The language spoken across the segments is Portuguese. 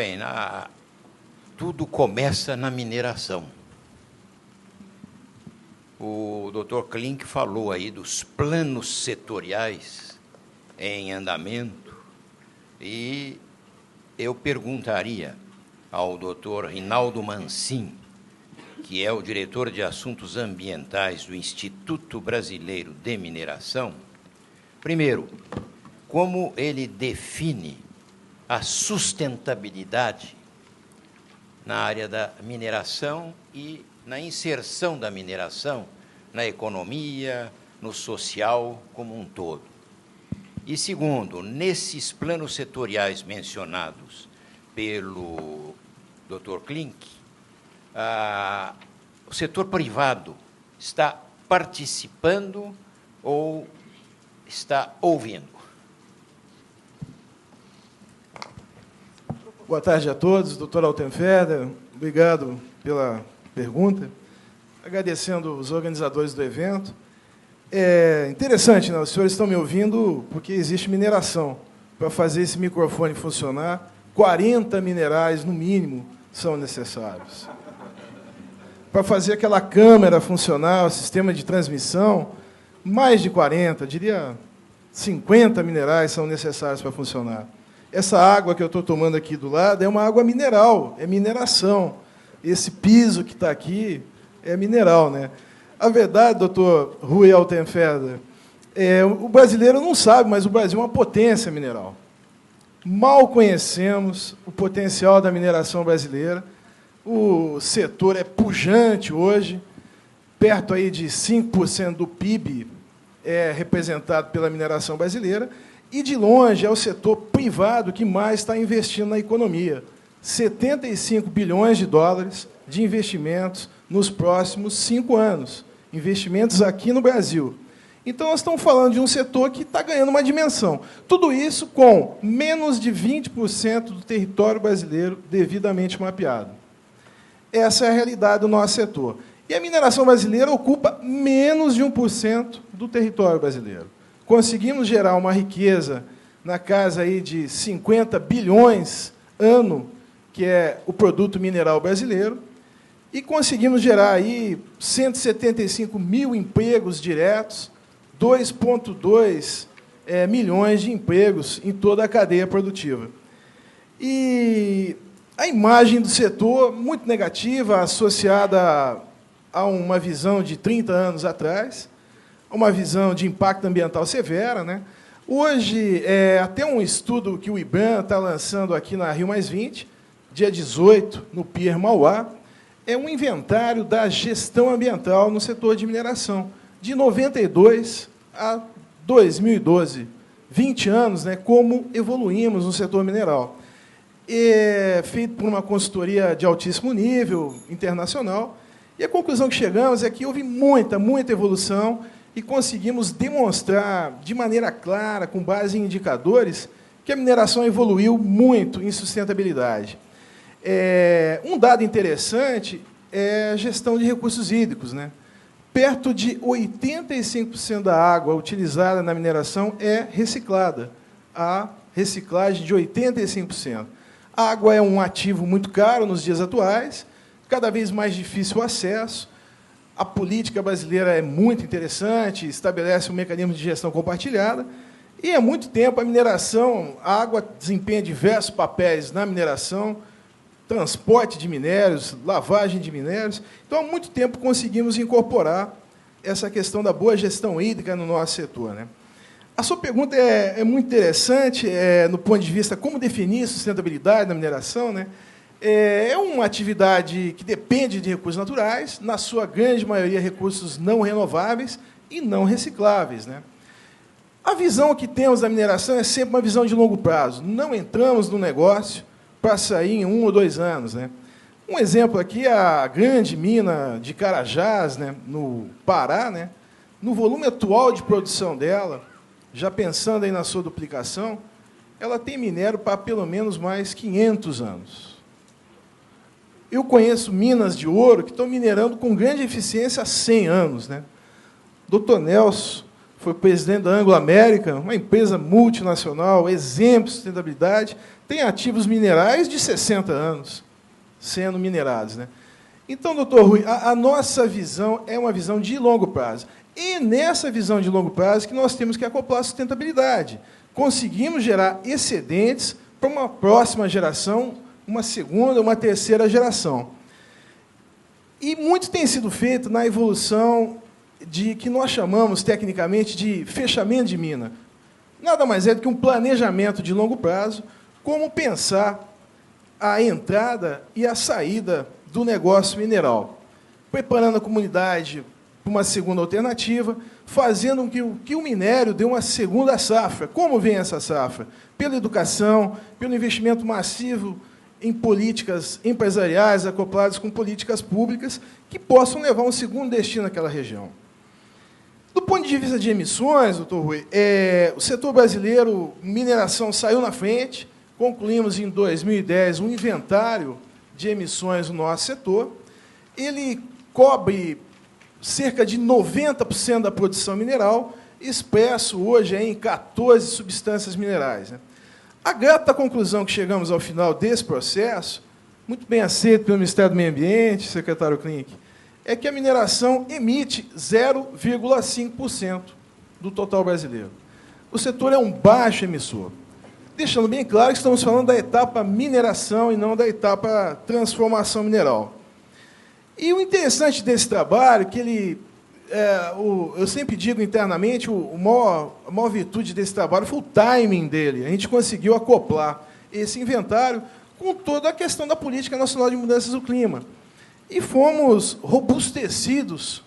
bem, tudo começa na mineração. O Dr. Klink falou aí dos planos setoriais em andamento, e eu perguntaria ao Dr. Rinaldo Mancin, que é o diretor de Assuntos Ambientais do Instituto Brasileiro de Mineração, primeiro, como ele define a sustentabilidade na área da mineração e na inserção da mineração na economia, no social como um todo. E, segundo, nesses planos setoriais mencionados pelo Dr. Klink, o setor privado está participando ou está ouvindo? Boa tarde a todos. Doutor Altenfelder, obrigado pela pergunta. Agradecendo os organizadores do evento. É interessante, né? Os senhores estão me ouvindo porque existe mineração. Para fazer esse microfone funcionar, 40 minerais, no mínimo, são necessários. Para fazer aquela câmera funcionar, o sistema de transmissão, mais de 40, diria 50 minerais são necessários para funcionar. Essa água que eu estou tomando aqui do lado é uma água mineral, é mineração. Esse piso que está aqui é mineral, né? A verdade, doutor Rui Altenfelder, o brasileiro não sabe, mas o Brasil é uma potência mineral. Mal conhecemos o potencial da mineração brasileira. O setor é pujante hoje, perto aí de 5% do PIB é representado pela mineração brasileira, e, de longe, é o setor privado que mais está investindo na economia. 75 bilhões de dólares de investimentos nos próximos 5 anos. Investimentos aqui no Brasil. Então, nós estamos falando de um setor que está ganhando uma dimensão. Tudo isso com menos de 20% do território brasileiro devidamente mapeado. Essa é a realidade do nosso setor. E a mineração brasileira ocupa menos de 1% do território brasileiro. Conseguimos gerar uma riqueza na casa aí de 50 bilhões ano, que é o produto mineral brasileiro, e conseguimos gerar aí 175 mil empregos diretos, 2,2 milhões de empregos em toda a cadeia produtiva. E a imagem do setor, muito negativa, associada a uma visão de 30 anos atrás, uma visão de impacto ambiental severa, né? Hoje, até um estudo que o IBAMA está lançando aqui na Rio+20, dia 18, no Pier Mauá, é um inventário da gestão ambiental no setor de mineração, de 92 a 2012, 20 anos, né, como evoluímos no setor mineral. É feito por uma consultoria de altíssimo nível, internacional, e a conclusão que chegamos é que houve muita evolução e conseguimos demonstrar de maneira clara, com base em indicadores, que a mineração evoluiu muito em sustentabilidade. Um dado interessante é a gestão de recursos hídricos, né? Perto de 85% da água utilizada na mineração é reciclada. A reciclagem de 85%. A água é um ativo muito caro nos dias atuais, cada vez mais difícil o acesso. A política brasileira é muito interessante, estabelece um mecanismo de gestão compartilhada, e há muito tempo a mineração, a água desempenha diversos papéis na mineração, transporte de minérios, lavagem de minérios. Então, há muito tempo conseguimos incorporar essa questão da boa gestão hídrica no nosso setor, né? A sua pergunta é muito interessante, no ponto de vista como definir sustentabilidade na mineração, né? É uma atividade que depende de recursos naturais, na sua grande maioria recursos não renováveis e não recicláveis, né? A visão que temos da mineração é sempre uma visão de longo prazo. Não entramos no negócio para sair em 1 ou 2 anos, né? Um exemplo aqui é a grande mina de Carajás, né, no Pará, né? No volume atual de produção dela, já pensando aí na sua duplicação, ela tem minério para pelo menos mais 500 anos. Eu conheço minas de ouro que estão minerando com grande eficiência há 100 anos, né? Dr. Nelson foi presidente da Anglo American, uma empresa multinacional, exemplo de sustentabilidade, tem ativos minerais de 60 anos sendo minerados, né? Então, doutor Rui, a nossa visão é uma visão de longo prazo. E nessa visão de longo prazo que nós temos que acoplar a sustentabilidade. Conseguimos gerar excedentes para uma próxima geração, uma segunda, uma terceira geração. E muito tem sido feito na evolução de que nós chamamos, tecnicamente, de fechamento de mina. Nada mais é do que um planejamento de longo prazo, como pensar a entrada e a saída do negócio mineral, preparando a comunidade para uma segunda alternativa, fazendo com que o minério dê uma segunda safra. Como vem essa safra? Pela educação, pelo investimento massivo em políticas empresariais acopladas com políticas públicas que possam levar um segundo destino àquela região. Do ponto de vista de emissões, doutor Rui, o setor brasileiro, mineração, saiu na frente, concluímos em 2010 um inventário de emissões no nosso setor. Ele cobre cerca de 90% da produção mineral, expresso hoje em 14 substâncias minerais, né? A grata conclusão que chegamos ao final desse processo, muito bem aceito pelo Ministério do Meio Ambiente, secretário Klink, é que a mineração emite 0,5% do total brasileiro. O setor é um baixo emissor. Deixando bem claro que estamos falando da etapa mineração e não da etapa transformação mineral. E o interessante desse trabalho, que ele, eu sempre digo internamente, a maior virtude desse trabalho foi o timing dele. A gente conseguiu acoplar esse inventário com toda a questão da Política Nacional de Mudanças do Clima. E fomos robustecidos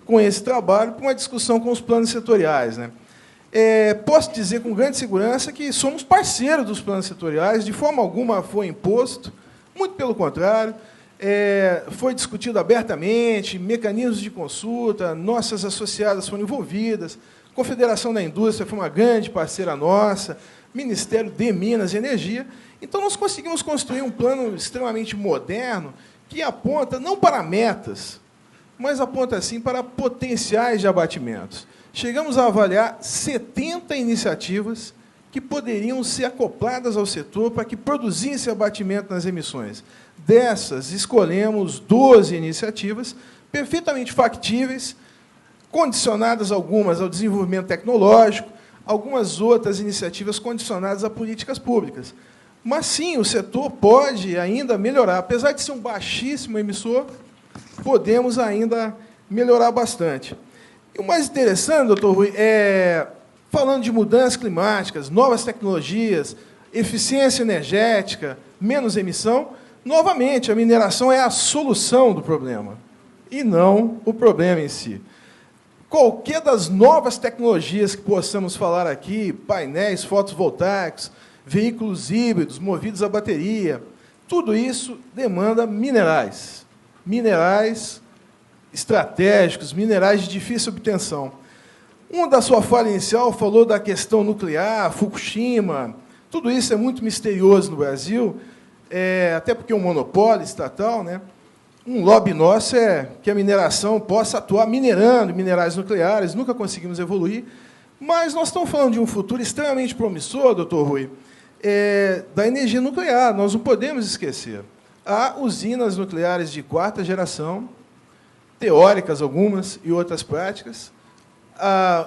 com esse trabalho para uma discussão com os planos setoriais, né? Posso dizer com grande segurança que somos parceiros dos planos setoriais, de forma alguma foi imposto, muito pelo contrário, foi discutido abertamente, mecanismos de consulta, nossas associadas foram envolvidas, Confederação da Indústria foi uma grande parceira nossa, Ministério de Minas e Energia. Então, nós conseguimos construir um plano extremamente moderno que aponta não para metas, mas aponta, sim, para potenciais de abatimentos. Chegamos a avaliar 70 iniciativas que poderiam ser acopladas ao setor para que produzisse abatimento nas emissões. Dessas, escolhemos 12 iniciativas perfeitamente factíveis, condicionadas algumas ao desenvolvimento tecnológico, algumas outras iniciativas condicionadas a políticas públicas. Mas, sim, o setor pode ainda melhorar. Apesar de ser um baixíssimo emissor, podemos ainda melhorar bastante. E o mais interessante, doutor Rui, falando de mudanças climáticas, novas tecnologias, eficiência energética, menos emissão, novamente, a mineração é a solução do problema, e não o problema em si. Qualquer das novas tecnologias que possamos falar aqui, painéis fotovoltaicos, veículos híbridos movidos a bateria, tudo isso demanda minerais. Minerais estratégicos, minerais de difícil obtenção. Uma da sua fala inicial falou da questão nuclear, Fukushima. Tudo isso é muito misterioso no Brasil, até porque é um monopólio estatal, né? Um lobby nosso é que a mineração possa atuar minerando minerais nucleares, nunca conseguimos evoluir, mas nós estamos falando de um futuro extremamente promissor, doutor Rui, da energia nuclear, nós não podemos esquecer. Há usinas nucleares de 4ª geração, teóricas algumas e outras práticas,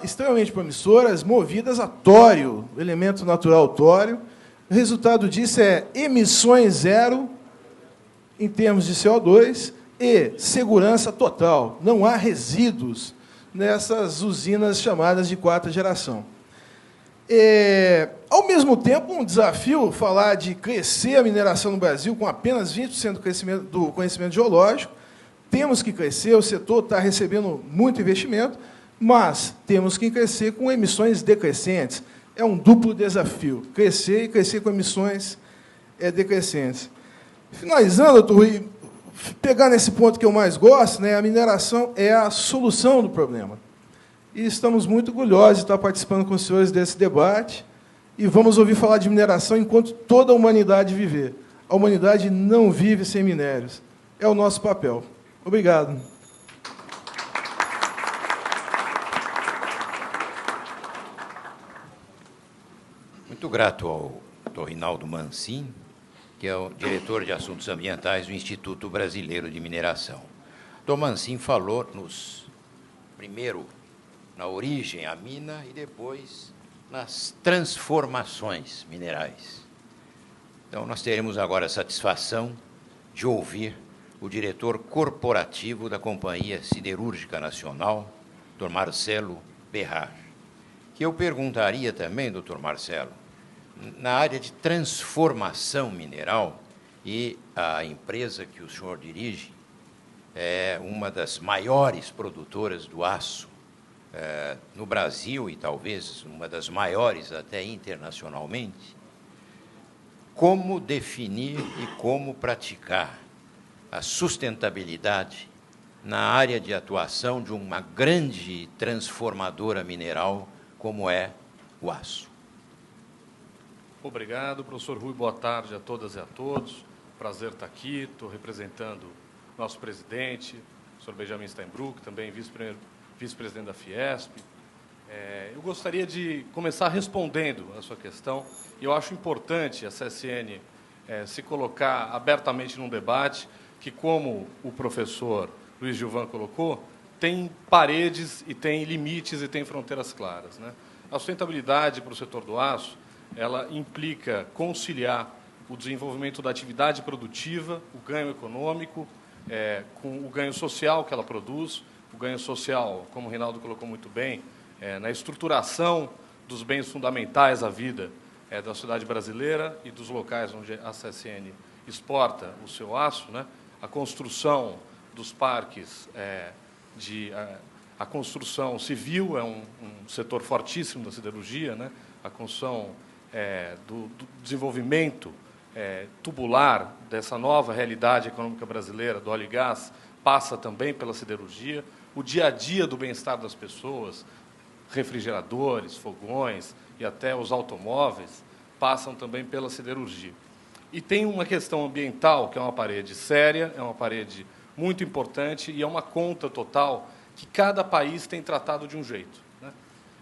extremamente promissoras, movidas a tório, elemento natural tório. O resultado disso é emissões zero em termos de CO2 e segurança total. Não há resíduos nessas usinas chamadas de 4ª geração. Ao mesmo tempo, um desafio falar de crescer a mineração no Brasil com apenas 20% do conhecimento geológico. Temos que crescer, o setor está recebendo muito investimento, mas temos que crescer com emissões decrescentes. É um duplo desafio, crescer e crescer com emissões decrescentes. Finalizando, doutor Rui, pegar nesse ponto que eu mais gosto, né, a mineração é a solução do problema. E estamos muito orgulhosos de estar participando com os senhores desse debate, e vamos ouvir falar de mineração enquanto toda a humanidade viver. A humanidade não vive sem minérios. É o nosso papel. Obrigado. Muito grato ao Dr. Rinaldo Mancin, que é o diretor de Assuntos Ambientais do Instituto Brasileiro de Mineração. Dr. Mancin falou primeiro na origem, a mina, e depois nas transformações minerais. Então, nós teremos agora a satisfação de ouvir o diretor corporativo da Companhia Siderúrgica Nacional, Dr. Marcelo Berrar, que eu perguntaria também, doutor Marcelo, na área de transformação mineral, e a empresa que o senhor dirige é uma das maiores produtoras do aço no Brasil e talvez uma das maiores até internacionalmente. Como definir e como praticar a sustentabilidade na área de atuação de uma grande transformadora mineral como é o aço? Obrigado, professor Rui. Boa tarde a todas e a todos. Prazer estar aqui. Estou representando nosso presidente, o senhor Benjamin Steinbrück, também vice-presidente da Fiesp. Eu gostaria de começar respondendo a sua questão. E eu acho importante a CSN se colocar abertamente num debate que, como o professor Luiz Gilvan colocou, tem paredes e tem limites e tem fronteiras claras, né? A sustentabilidade para o setor do aço, ela implica conciliar o desenvolvimento da atividade produtiva, o ganho econômico, com o ganho social que ela produz, o ganho social, como o Rinaldo colocou muito bem, na estruturação dos bens fundamentais à vida da sociedade brasileira e dos locais onde a CSN exporta o seu aço, né? A construção dos parques, a construção civil é um setor fortíssimo da siderurgia, né? A construção do desenvolvimento tubular dessa nova realidade econômica brasileira, do óleo e gás, passa também pela siderurgia. O dia a dia do bem-estar das pessoas, refrigeradores, fogões e até os automóveis, passam também pela siderurgia. E tem uma questão ambiental, que é uma parede séria, é uma parede muito importante e é uma conta total que cada país tem tratado de um jeito, né?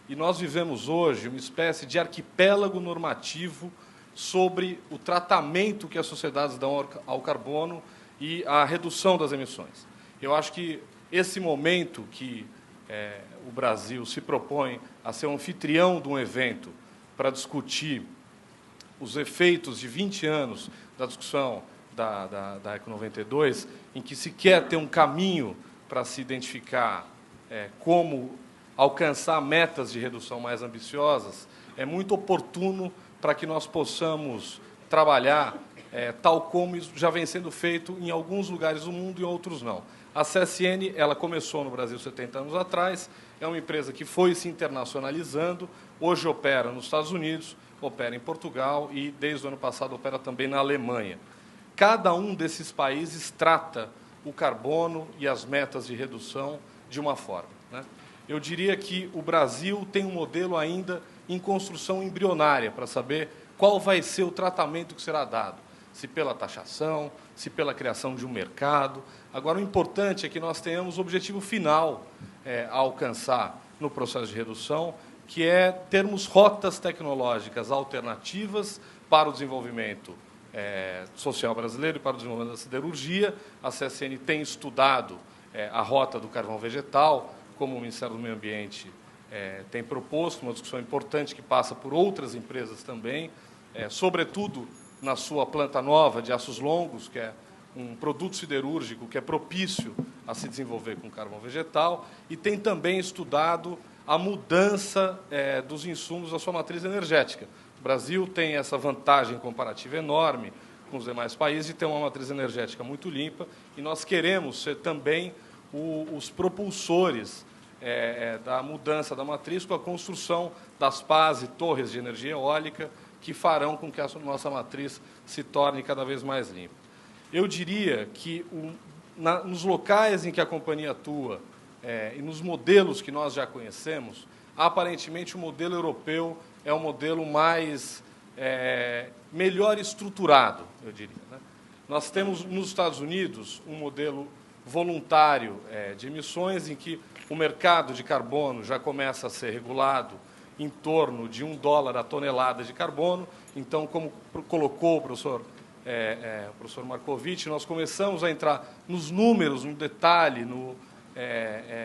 E nós vivemos hoje uma espécie de arquipélago normativo sobre o tratamento que as sociedades dão ao carbono e a redução das emissões. Eu acho que esse momento que o Brasil se propõe a ser um anfitrião de um evento para discutir os efeitos de 20 anos da discussão da Eco 92, em que se quer ter um caminho para se identificar como alcançar metas de redução mais ambiciosas, é muito oportuno para que nós possamos trabalhar tal como isso já vem sendo feito em alguns lugares do mundo e outros não. A CSN, ela começou no Brasil 70 anos atrás, é uma empresa que foi se internacionalizando, hoje opera nos Estados Unidos, opera em Portugal e, desde o ano passado, opera também na Alemanha. Cada um desses países trata o carbono e as metas de redução de uma forma, né? Eu diria que o Brasil tem um modelo ainda em construção embrionária para saber qual vai ser o tratamento que será dado, se pela taxação, se pela criação de um mercado. Agora, o importante é que nós tenhamos o objetivo final a alcançar no processo de redução, que é termos rotas tecnológicas alternativas para o desenvolvimento social brasileiro e para o desenvolvimento da siderurgia. A CSN tem estudado a rota do carvão vegetal, como o Ministério do Meio Ambiente tem proposto, uma discussão importante que passa por outras empresas também, sobretudo na sua planta nova de aços longos, que é um produto siderúrgico que é propício a se desenvolver com carvão vegetal, e tem também estudado a mudança dos insumos da sua matriz energética. O Brasil tem essa vantagem comparativa enorme com os demais países de ter uma matriz energética muito limpa, e nós queremos ser também os propulsores da mudança da matriz com a construção das pás e torres de energia eólica que farão com que a nossa matriz se torne cada vez mais limpa. Eu diria que nos locais em que a companhia atua e nos modelos que nós já conhecemos, aparentemente o modelo europeu é o modelo melhor estruturado, eu diria, né? Nós temos nos Estados Unidos um modelo voluntário de emissões em que o mercado de carbono já começa a ser regulado em torno de $1 a tonelada de carbono. Então, como colocou o professor Marcovitch, nós começamos a entrar nos números, no detalhe,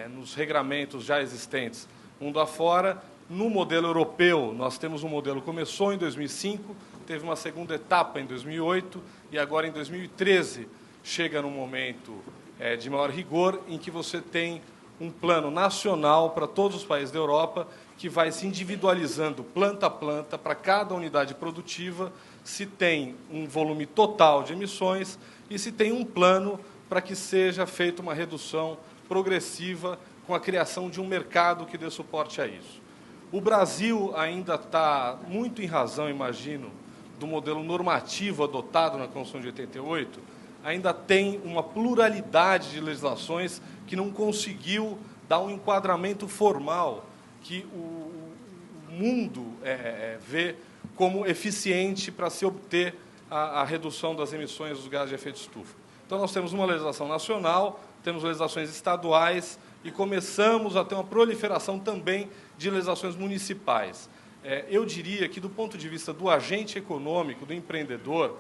nos regramentos já existentes mundo afora. No modelo europeu, nós temos um modelo que começou em 2005, teve uma segunda etapa em 2008 e agora em 2013 chega num momento de maior rigor, em que você tem um plano nacional para todos os países da Europa, que vai se individualizando planta a planta para cada unidade produtiva, se tem um volume total de emissões e se tem um plano para que seja feita uma redução progressiva com a criação de um mercado que dê suporte a isso. O Brasil ainda está muito em razão, imagino, do modelo normativo adotado na Constituição de 88, ainda tem uma pluralidade de legislações que não conseguiu dar um enquadramento formal que o mundo vê como eficiente para se obter a redução das emissões dos gases de efeito estufa. Então, nós temos uma legislação nacional, temos legislações estaduais e começamos a ter uma proliferação também de legislações municipais. Eu diria que, do ponto de vista do agente econômico, do empreendedor,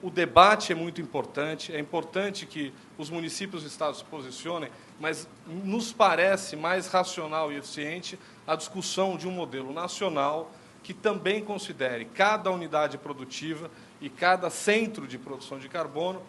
o debate é muito importante, é importante que os municípios e estados se posicionem, mas nos parece mais racional e eficiente a discussão de um modelo nacional que também considere cada unidade produtiva e cada centro de produção de carbono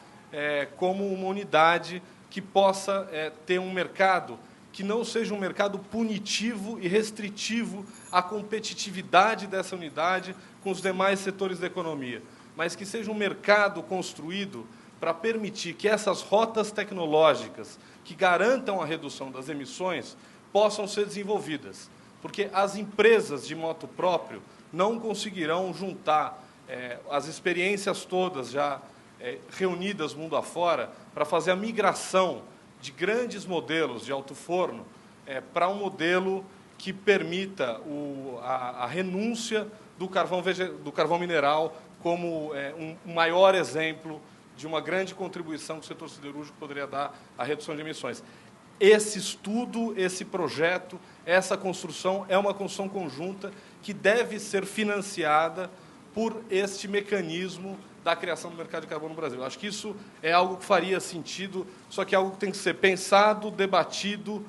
como uma unidade que possa ter um mercado que não seja um mercado punitivo e restritivo à competitividade dessa unidade com os demais setores da economia, mas que seja um mercado construído para permitir que essas rotas tecnológicas que garantam a redução das emissões possam ser desenvolvidas, porque as empresas de moto próprio não conseguirão juntar as experiências todas já reunidas mundo afora para fazer a migração de grandes modelos de alto forno para um modelo que permita a renúncia do carvão mineral como um maior exemplo de uma grande contribuição que o setor siderúrgico poderia dar à redução de emissões. Esse estudo, esse projeto, essa construção é uma construção conjunta que deve ser financiada por este mecanismo da criação do mercado de carbono no Brasil. Acho que isso é algo que faria sentido, só que é algo que tem que ser pensado, debatido,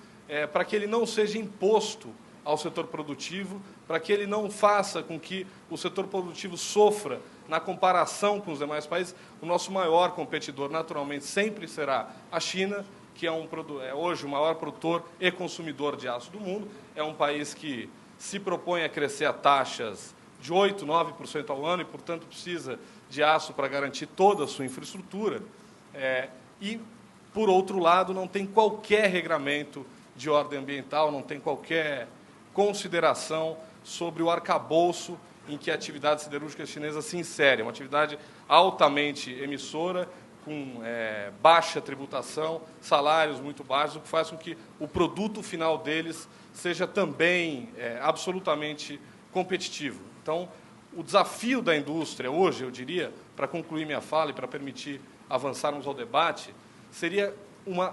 para que ele não seja imposto ao setor produtivo, para que ele não faça com que o setor produtivo sofra na comparação com os demais países. O nosso maior competidor, naturalmente, sempre será a China, que é hoje o maior produtor e consumidor de aço do mundo. É um país que se propõe a crescer a taxas de 8%, 9% ao ano e, portanto, precisa de aço para garantir toda a sua infraestrutura. E, por outro lado, não tem qualquer regramento de ordem ambiental, não tem qualquer consideração sobre o arcabouço em que a atividade siderúrgica chinesa se insere. É uma atividade altamente emissora, com baixa tributação, salários muito baixos, o que faz com que o produto final deles seja também absolutamente competitivo. Então, o desafio da indústria hoje, eu diria, para concluir minha fala e para permitir avançarmos ao debate, seria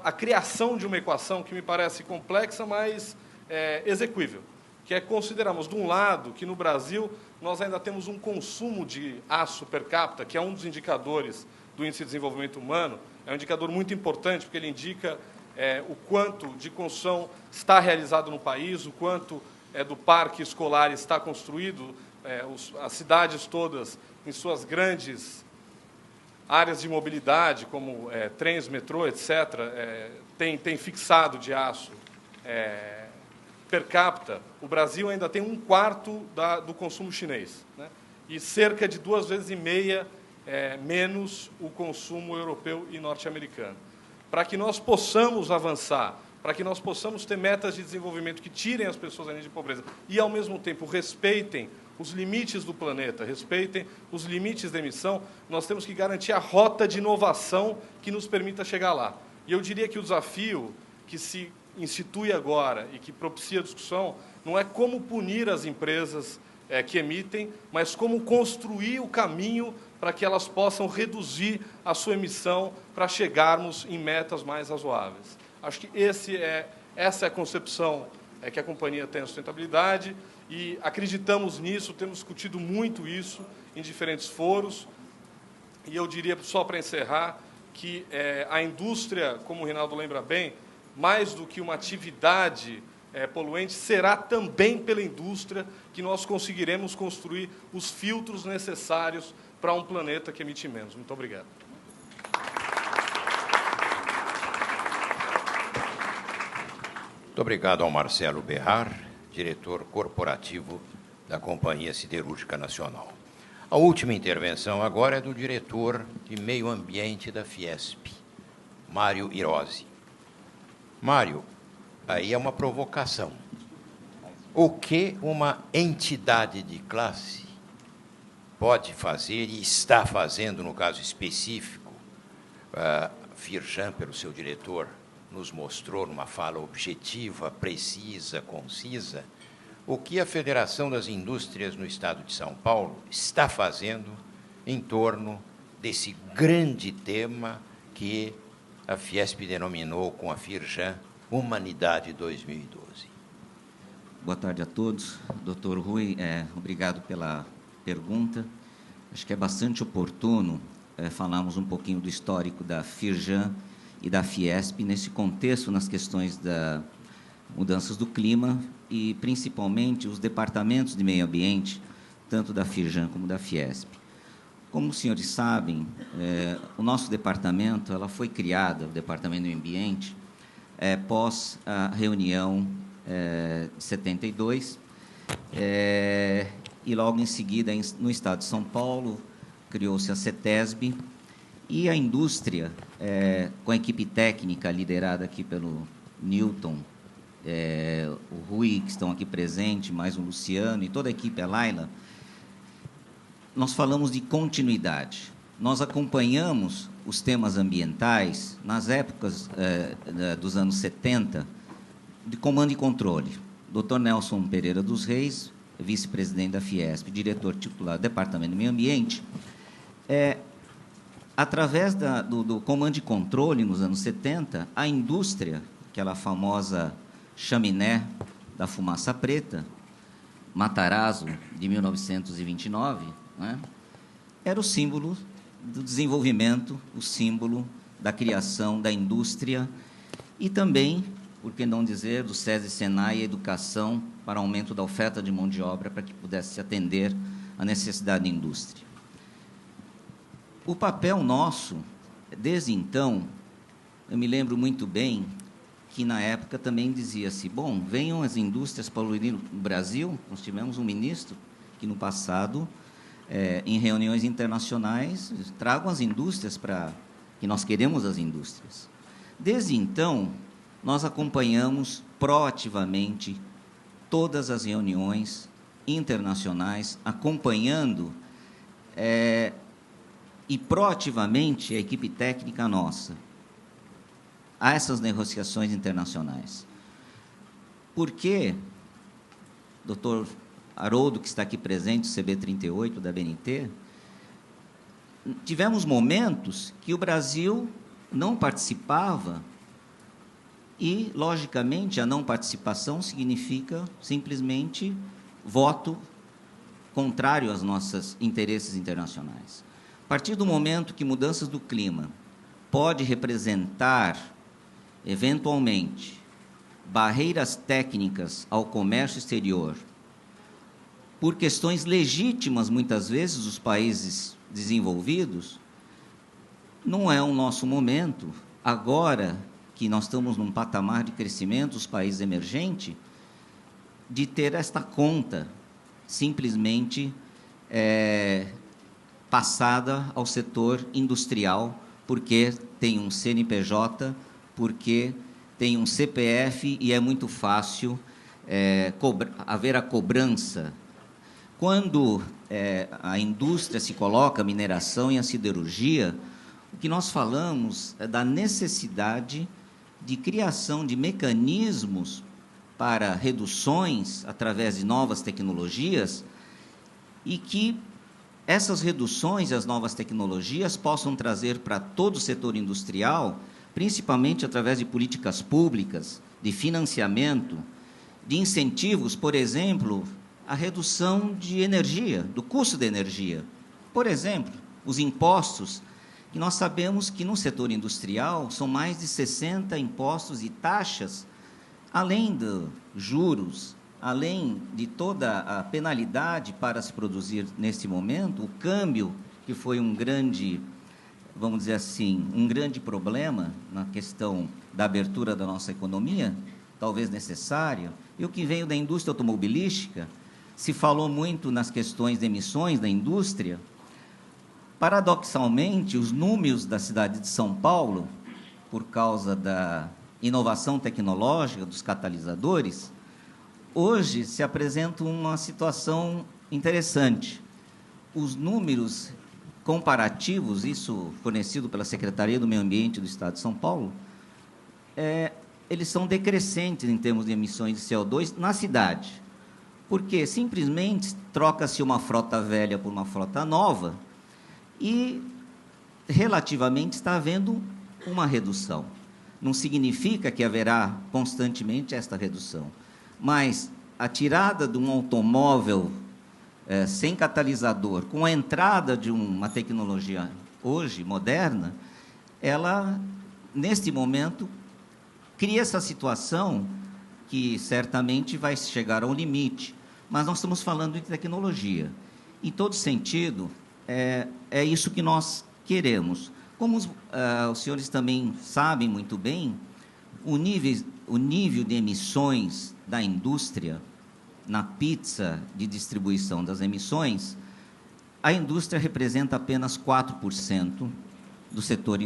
a criação de uma equação que me parece complexa, mas execuível, que é considerarmos, de um lado, que no Brasil nós ainda temos um consumo de aço per capita, que é um dos indicadores do Índice de Desenvolvimento Humano, é um indicador muito importante, porque ele indica o quanto de construção está realizado no país, o quanto do parque escolar está construído, as cidades todas, em suas grandes áreas de mobilidade, como trens, metrô, etc., tem fixado de aço per capita. O Brasil ainda tem 1/4 do consumo chinês, né? E cerca de 2,5 vezes menos o consumo europeu e norte-americano. Para que nós possamos avançar, para que nós possamos ter metas de desenvolvimento que tirem as pessoas da linha de pobreza e, ao mesmo tempo, respeitem os limites do planeta, respeitem os limites da emissão, nós temos que garantir a rota de inovação que nos permita chegar lá. E eu diria que o desafio que se institui agora e que propicia a discussão não é como punir as empresas que emitem, mas como construir o caminho para que elas possam reduzir a sua emissão para chegarmos em metas mais razoáveis. Acho que essa é a concepção é que a companhia tenha sustentabilidade e acreditamos nisso, temos discutido muito isso em diferentes foros. E eu diria, só para encerrar, que a indústria, como o Rinaldo lembra bem, mais do que uma atividade poluente, será também pela indústria que nós conseguiremos construir os filtros necessários para um planeta que emite menos. Muito obrigado. Muito obrigado ao Marcelo Berrar, diretor corporativo da Companhia Siderúrgica Nacional. A última intervenção agora é do diretor de Meio Ambiente da Fiesp, Mário Hirose. Mário, aí é uma provocação. O que uma entidade de classe pode fazer e está fazendo, no caso específico, a Firjan, pelo seu diretor, nos mostrou numa fala objetiva, precisa, concisa, o que a Federação das Indústrias no Estado de São Paulo está fazendo em torno desse grande tema que a Fiesp denominou com a Firjan Humanidade 2012. Boa tarde a todos. Doutor Rui, obrigado pela pergunta. Acho que é bastante oportuno falarmos um pouquinho do histórico da Firjan e da Fiesp nesse contexto, nas questões das mudanças do clima e, principalmente, os departamentos de meio ambiente, tanto da Firjan como da Fiesp. Como os senhores sabem, o nosso departamento foi criado, o Departamento do Meio Ambiente, pós a reunião de 72, e logo em seguida, no estado de São Paulo, criou-se a CETESB, e a indústria, com a equipe técnica liderada aqui pelo Newton, o Rui, que estão aqui presentes, mais o Luciano e toda a equipe, a Laila, nós falamos de continuidade. Nós acompanhamos os temas ambientais nas épocas dos anos 70, de comando e controle. Dr. Nelson Pereira dos Reis, vice-presidente da Fiesp, diretor titular do Departamento do Meio Ambiente, através do comando e controle, nos anos 70, a indústria, aquela famosa chaminé da fumaça preta, Matarazzo, de 1929, né, era o símbolo do desenvolvimento, o símbolo da criação da indústria e também, por que não dizer, do SESI, Senai e Educação para aumento da oferta de mão de obra para que pudesse atender a necessidade da indústria. O papel nosso, desde então, eu me lembro muito bem que, na época, também dizia-se, bom, venham as indústrias poluírem no Brasil. Nós tivemos um ministro que, no passado, em reuniões internacionais, tragam as indústrias que nós queremos as indústrias. Desde então, nós acompanhamos proativamente todas as reuniões internacionais, acompanhando e proativamente a equipe técnica nossa a essas negociações internacionais. Porque, doutor Haroldo, que está aqui presente, o CB38 da BNT, tivemos momentos que o Brasil não participava e, logicamente, a não participação significa simplesmente voto contrário aos nossos interesses internacionais. A partir do momento que mudanças do clima pode representar, eventualmente, barreiras técnicas ao comércio exterior, por questões legítimas, muitas vezes, dos países desenvolvidos, não é o nosso momento, agora que nós estamos num patamar de crescimento dos países emergentes, de ter esta conta simplesmente passada ao setor industrial, porque tem um CNPJ, porque tem um CPF e é muito fácil haver a cobrança. Quando a indústria se coloca, a mineração e a siderurgia, o que nós falamos é da necessidade de criação de mecanismos para reduções através de novas tecnologias e que essas reduções e as novas tecnologias possam trazer para todo o setor industrial, principalmente através de políticas públicas, de financiamento, de incentivos, por exemplo, a redução de energia, do custo da energia. Por exemplo, os impostos, que nós sabemos que no setor industrial são mais de 60 impostos e taxas, além dos juros, além de toda a penalidade para se produzir neste momento, o câmbio, que foi um grande, vamos dizer assim, um grande problema na questão da abertura da nossa economia, talvez necessário, e o que veio da indústria automobilística, se falou muito nas questões de emissões da indústria. Paradoxalmente, os números da cidade de São Paulo, por causa da inovação tecnológica dos catalisadores, hoje se apresenta uma situação interessante. Os números comparativos, isso fornecido pela Secretaria do Meio Ambiente do Estado de São Paulo, eles são decrescentes em termos de emissões de CO2 na cidade, porque simplesmente troca-se uma frota velha por uma frota nova e, relativamente, está havendo uma redução. Não significa que haverá constantemente esta redução, mas a tirada de um automóvel sem catalisador, com a entrada de uma tecnologia hoje moderna, ela, neste momento, cria essa situação que certamente vai chegar ao limite, mas nós estamos falando de tecnologia. Em todo sentido, é isso que nós queremos. Como os senhores também sabem muito bem, o nível de emissões da indústria na pizza de distribuição das emissões, a indústria representa apenas 4% do setor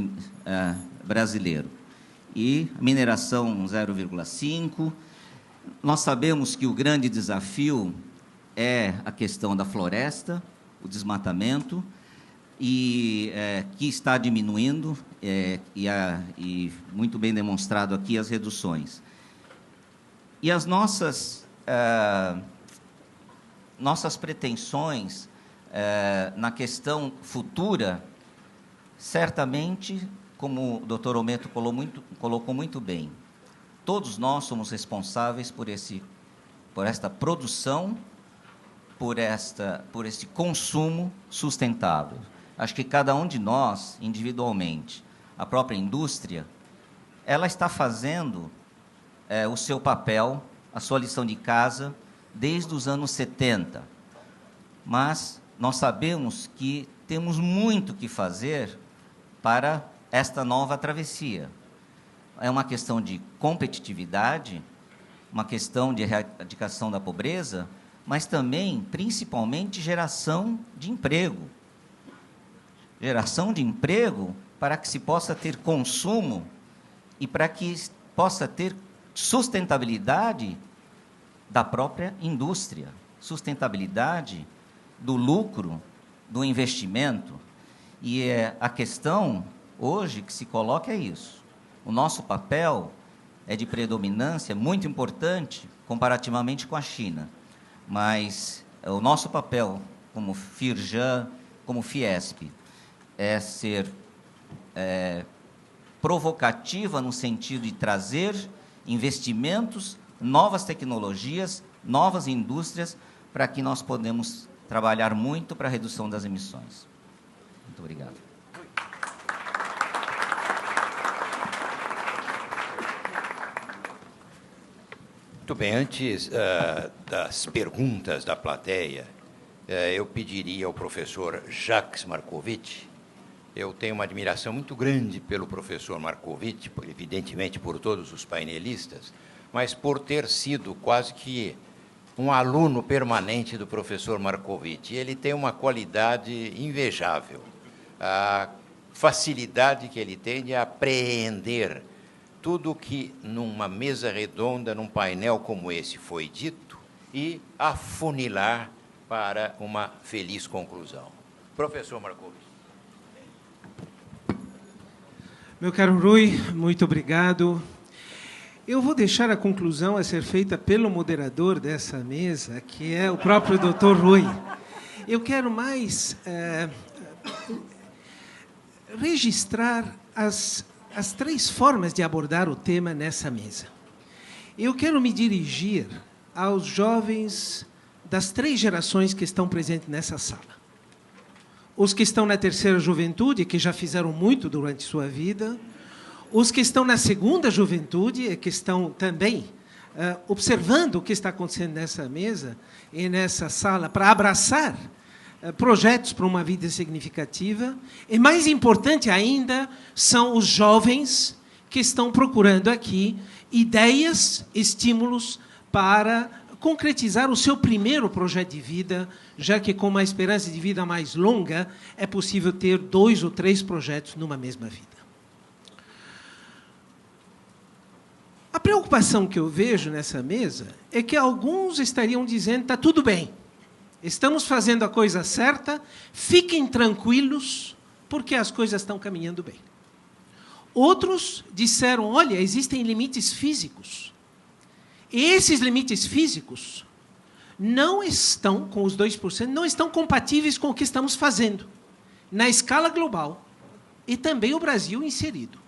brasileiro. E a mineração 0,5%. Nós sabemos que o grande desafio é a questão da floresta, o desmatamento, e que está diminuindo, e muito bem demonstrado aqui as reduções. E as nossas pretensões na questão futura, certamente, como o doutor Ometo colocou muito bem, todos nós somos responsáveis por esta produção, por este consumo sustentável. Acho que cada um de nós, individualmente, a própria indústria, ela está fazendo o seu papel, a sua lição de casa, desde os anos 70. Mas nós sabemos que temos muito que fazer para esta nova travessia. É uma questão de competitividade, uma questão de erradicação da pobreza, mas também, principalmente, geração de emprego. Geração de emprego para que se possa ter consumo e para que possa ter sustentabilidade da própria indústria, sustentabilidade do lucro, do investimento. E a questão hoje que se coloca é isso. O nosso papel é de predominância muito importante comparativamente com a China, mas o nosso papel como Firjan, como Fiesp, é ser provocativa no sentido de trazer investimentos, novas tecnologias, novas indústrias, para que nós podemos trabalhar muito para a redução das emissões. Muito obrigado. Muito bem, antes das perguntas da plateia, eu pediria ao professor Jacques Marcovitch. Eu tenho uma admiração muito grande pelo professor Marcovitch, evidentemente por todos os painelistas, mas por ter sido quase que um aluno permanente do professor Marcovitch. Ele tem uma qualidade invejável, a facilidade que ele tem de apreender tudo que numa mesa redonda, num painel como esse foi dito, e afunilar para uma feliz conclusão. Professor Marcovitch. Meu caro Rui, muito obrigado. Eu vou deixar a conclusão a ser feita pelo moderador dessa mesa, que é o próprio Dr. Rui. Eu quero mais registrar as 3 formas de abordar o tema nessa mesa. Eu quero me dirigir aos jovens das 3 gerações que estão presentes nessa sala. Os que estão na terceira juventude, que já fizeram muito durante sua vida, os que estão na segunda juventude, que estão também observando o que está acontecendo nessa mesa e nessa sala para abraçar projetos para uma vida significativa. E, mais importante ainda, são os jovens que estão procurando aqui ideias, estímulos para concretizar o seu primeiro projeto de vida, já que com uma esperança de vida mais longa é possível ter 2 ou 3 projetos numa mesma vida. A preocupação que eu vejo nessa mesa é que alguns estariam dizendo: está tudo bem, estamos fazendo a coisa certa, fiquem tranquilos, porque as coisas estão caminhando bem. Outros disseram: olha, existem limites físicos. E esses limites físicos não estão, com os 2%, não estão compatíveis com o que estamos fazendo, na escala global, e também o Brasil inserido.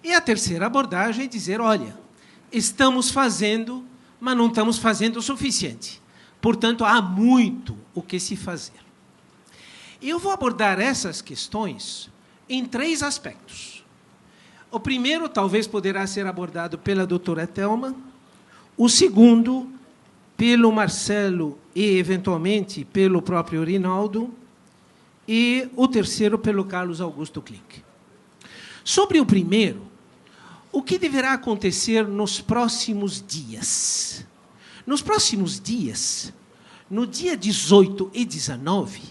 E a terceira abordagem é dizer: olha, estamos fazendo, mas não estamos fazendo o suficiente. Portanto, há muito o que se fazer. Eu vou abordar essas questões em 3 aspectos. O primeiro talvez poderá ser abordado pela doutora Thelma, o segundo pelo Marcelo e, eventualmente, pelo próprio Rinaldo, e o terceiro pelo Carlos Augusto Klink. Sobre o primeiro, o que deverá acontecer nos próximos dias? Nos próximos dias, no dia 18 e 19,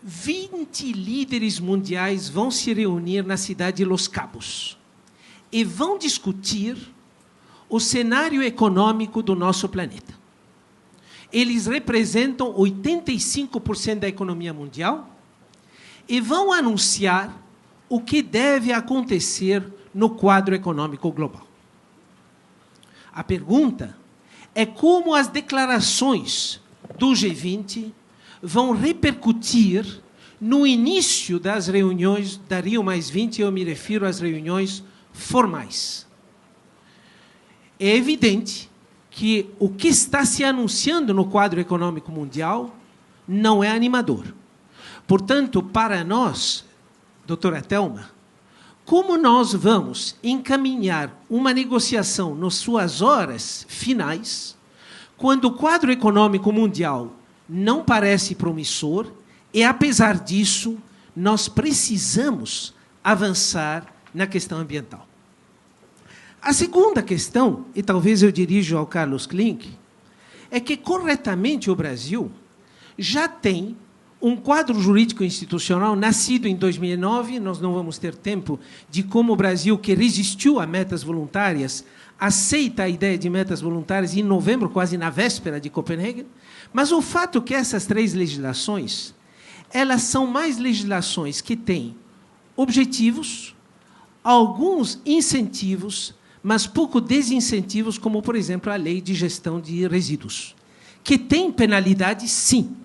20 líderes mundiais vão se reunir na cidade de Los Cabos e vão discutir o cenário econômico do nosso planeta. Eles representam 85% da economia mundial e vão anunciar o que deve acontecer no quadro econômico global. A pergunta é como as declarações do G20 vão repercutir no início das reuniões da Rio+20, eu me refiro às reuniões formais. É evidente que o que está se anunciando no quadro econômico mundial não é animador. Portanto, para nós, doutora Thelma, como nós vamos encaminhar uma negociação nas suas horas finais, quando o quadro econômico mundial não parece promissor, e, apesar disso, nós precisamos avançar na questão ambiental. A segunda questão, e talvez eu dirijo ao Carlos Klink, é que, corretamente, o Brasil já tem um quadro jurídico institucional nascido em 2009, nós não vamos ter tempo de como o Brasil, que resistiu a metas voluntárias, aceita a ideia de metas voluntárias em novembro, quase na véspera de Copenhague, mas o fato é que essas 3 legislações, elas são mais legislações que têm objetivos, alguns incentivos, mas pouco desincentivos, como, por exemplo, a Lei de Gestão de Resíduos, que tem penalidade, sim.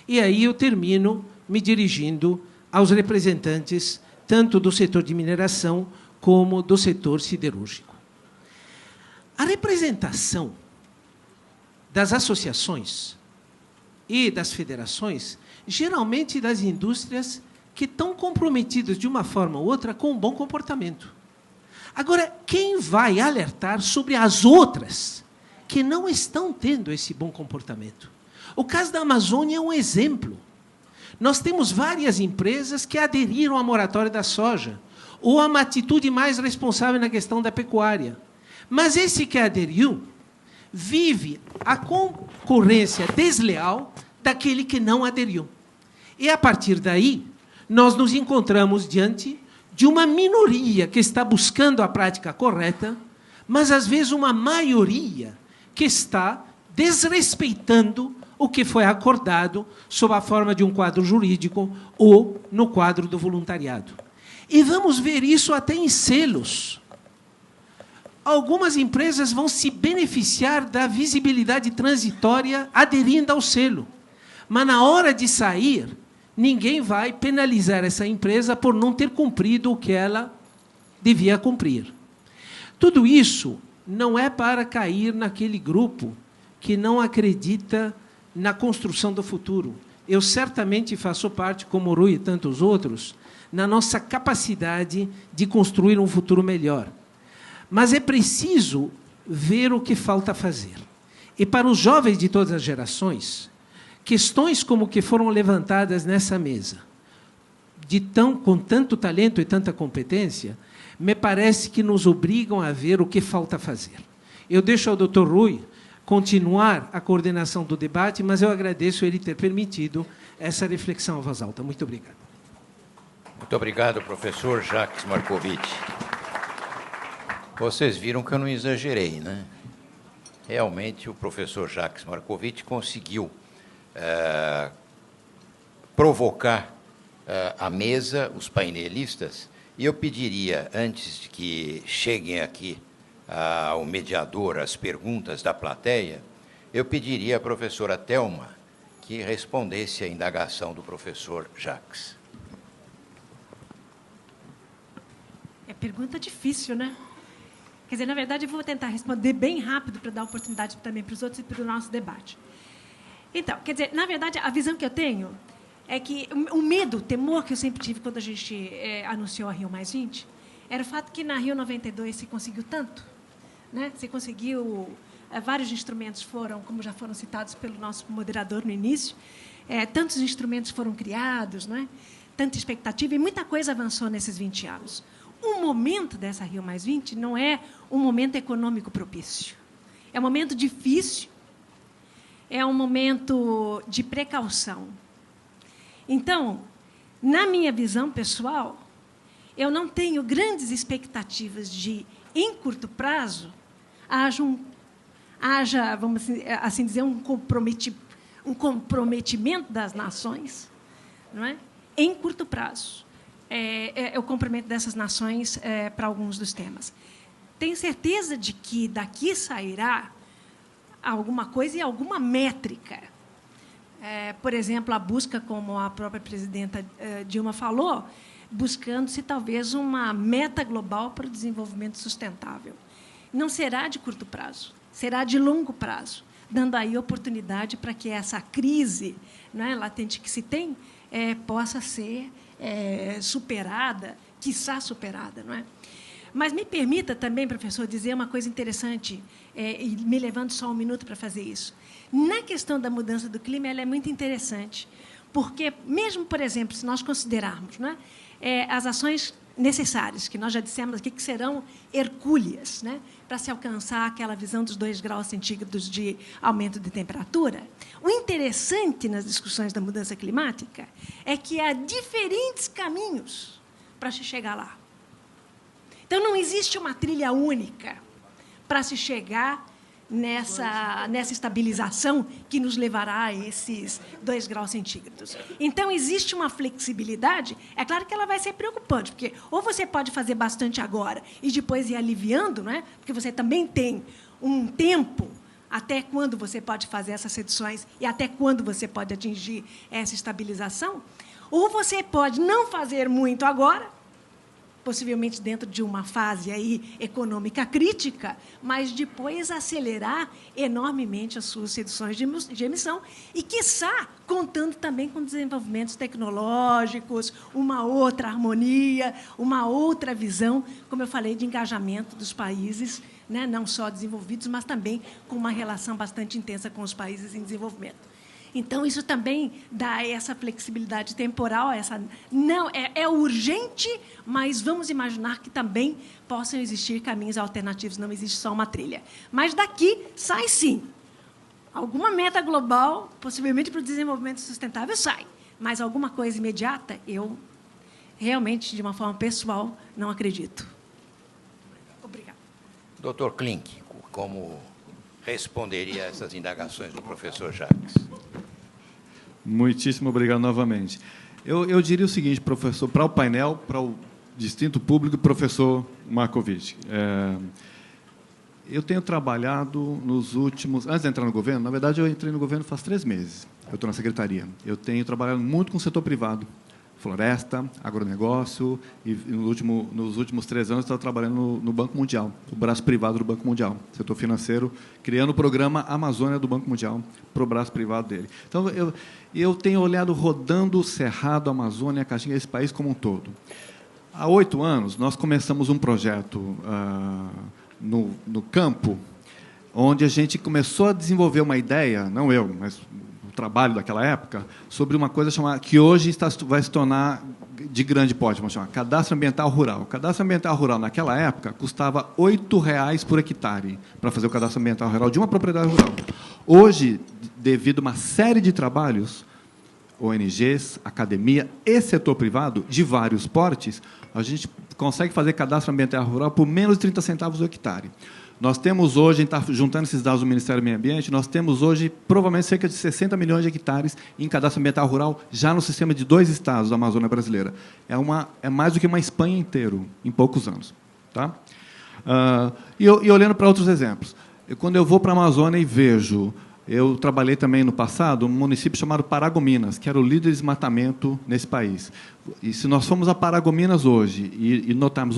E aí eu termino me dirigindo aos representantes tanto do setor de mineração como do setor siderúrgico. A representação das associações e das federações, geralmente das indústrias que estão comprometidas de uma forma ou outra com um bom comportamento. Agora, quem vai alertar sobre as outras que não estão tendo esse bom comportamento? O caso da Amazônia é um exemplo. Nós temos várias empresas que aderiram à moratória da soja, ou a uma atitude mais responsável na questão da pecuária. Mas esse que aderiu vive a concorrência desleal daquele que não aderiu. E, a partir daí, nós nos encontramos diante de uma minoria que está buscando a prática correta, mas, às vezes, uma maioria que está desrespeitando o que foi acordado sob a forma de um quadro jurídico ou no quadro do voluntariado. E vamos ver isso até em selos. Algumas empresas vão se beneficiar da visibilidade transitória aderindo ao selo. Mas, na hora de sair, ninguém vai penalizar essa empresa por não ter cumprido o que ela devia cumprir. Tudo isso não é para cair naquele grupo que não acredita na construção do futuro. Eu certamente faço parte, como o Rui e tantos outros, na nossa capacidade de construir um futuro melhor. Mas é preciso ver o que falta fazer. E para os jovens de todas as gerações, questões como que foram levantadas nessa mesa, com tanto talento e tanta competência, me parece que nos obrigam a ver o que falta fazer. Eu deixo ao Dr. Rui continuar a coordenação do debate, mas eu agradeço ele ter permitido essa reflexão à voz alta. Muito obrigado. Muito obrigado, professor Jacques Marcovitch. Vocês viram que eu não exagerei, né? Realmente, o professor Jacques Marcovitch conseguiu provocar a mesa, os painelistas, e eu pediria, antes de que cheguem aqui ao mediador as perguntas da plateia, eu pediria à professora Thelma que respondesse à indagação do professor Jacques. É pergunta difícil, né? Quer dizer, na verdade, eu vou tentar responder bem rápido para dar oportunidade também para os outros e para o nosso debate. Então, quer dizer, na verdade, a visão que eu tenho é que o medo, o temor que eu sempre tive quando a gente anunciou a Rio+20, era o fato que na Rio 92 se conseguiu tanto, né? Se conseguiu, vários instrumentos foram, como já foram citados pelo nosso moderador no início, tantos instrumentos foram criados, né? Tanta expectativa, e muita coisa avançou nesses 20 anos. O momento dessa Rio+20 não é um momento econômico propício. É um momento difícil, é um momento de precaução. Então, na minha visão pessoal, eu não tenho grandes expectativas de, em curto prazo, haja, vamos assim dizer, um comprometimento das nações, não é? Em curto prazo. O comprometimento dessas nações para alguns dos temas. Tenho certeza de que daqui sairá alguma coisa e alguma métrica. Por exemplo, a busca, como a própria presidenta Dilma falou, buscando-se talvez uma meta global para o desenvolvimento sustentável. Não será de curto prazo, será de longo prazo, dando aí oportunidade para que essa crise, né, latente que se tem possa ser superada, quiçá superada, não é? Mas me permita também, professor, dizer uma coisa interessante, e me levando só um minuto para fazer isso. Na questão da mudança do clima, ela é muito interessante, porque, mesmo, por exemplo, se nós considerarmos, né, as ações necessárias, que nós já dissemos aqui que serão hercúleas, né, para se alcançar aquela visão dos 2 graus centígrados de aumento de temperatura, o interessante nas discussões da mudança climática é que há diferentes caminhos para se chegar lá. Então, não existe uma trilha única para se chegar nessa estabilização que nos levará a esses 2 graus centígrados. Então, existe uma flexibilidade. É claro que ela vai ser preocupante, porque ou você pode fazer bastante agora e depois ir aliviando, não é? Porque você também tem um tempo até quando você pode fazer essas reduções e até quando você pode atingir essa estabilização, ou você pode não fazer muito agora, possivelmente dentro de uma fase aí econômica crítica, mas depois acelerar enormemente as suas reduções de emissão e, quiçá, contando também com desenvolvimentos tecnológicos, uma outra harmonia, uma outra visão, como eu falei, de engajamento dos países, né, não só desenvolvidos, mas também com uma relação bastante intensa com os países em desenvolvimento. Então, isso também dá essa flexibilidade temporal, não é urgente, mas vamos imaginar que também possam existir caminhos alternativos, não existe só uma trilha. Mas daqui sai, sim, alguma meta global, possivelmente para o desenvolvimento sustentável, sai. Mas alguma coisa imediata, eu realmente, de uma forma pessoal, não acredito. Obrigada. Dr. Klink, como responderia a essas indagações do professor Jacques? Muitíssimo obrigado novamente. Eu diria o seguinte, professor, para o painel, para o distinto público, professor Marcovitch. Eu tenho trabalhado nos últimos... Antes de entrar no governo, na verdade, eu entrei no governo faz 3 meses. Eu estou na secretaria. Eu tenho trabalhado muito com o setor privado, floresta, agronegócio, e nos últimos 3 anos estou trabalhando no Banco Mundial, o braço privado do Banco Mundial, setor financeiro, criando o programa Amazônia do Banco Mundial para o braço privado dele. Então, eu tenho olhado rodando o Cerrado, Amazônia, Caatinga, esse país como um todo. Há 8 anos, nós começamos um projeto no campo, onde a gente começou a desenvolver uma ideia, não eu, mas o trabalho daquela época, sobre uma coisa chamada, que hoje vai se tornar de grande porte, vamos chamar, cadastro ambiental rural. O cadastro ambiental rural, naquela época, custava R$ 8,00 por hectare, para fazer o cadastro ambiental rural de uma propriedade rural. Hoje, devido a uma série de trabalhos, ONGs, academia e setor privado, de vários portes, a gente consegue fazer cadastro ambiental rural por menos de 30 centavos o hectare. Nós temos hoje, a gente está juntando esses dados do Ministério do Meio Ambiente, nós temos hoje provavelmente cerca de 60 milhões de hectares em cadastro ambiental rural, já no sistema de 2 estados da Amazônia brasileira. É mais do que uma Espanha inteira, em poucos anos. Tá? E olhando para outros exemplos, quando eu vou para a Amazônia e vejo... Eu trabalhei também, no passado, um município chamado Paragominas, que era o líder de desmatamento nesse país. E se nós formos a Paragominas hoje e notarmos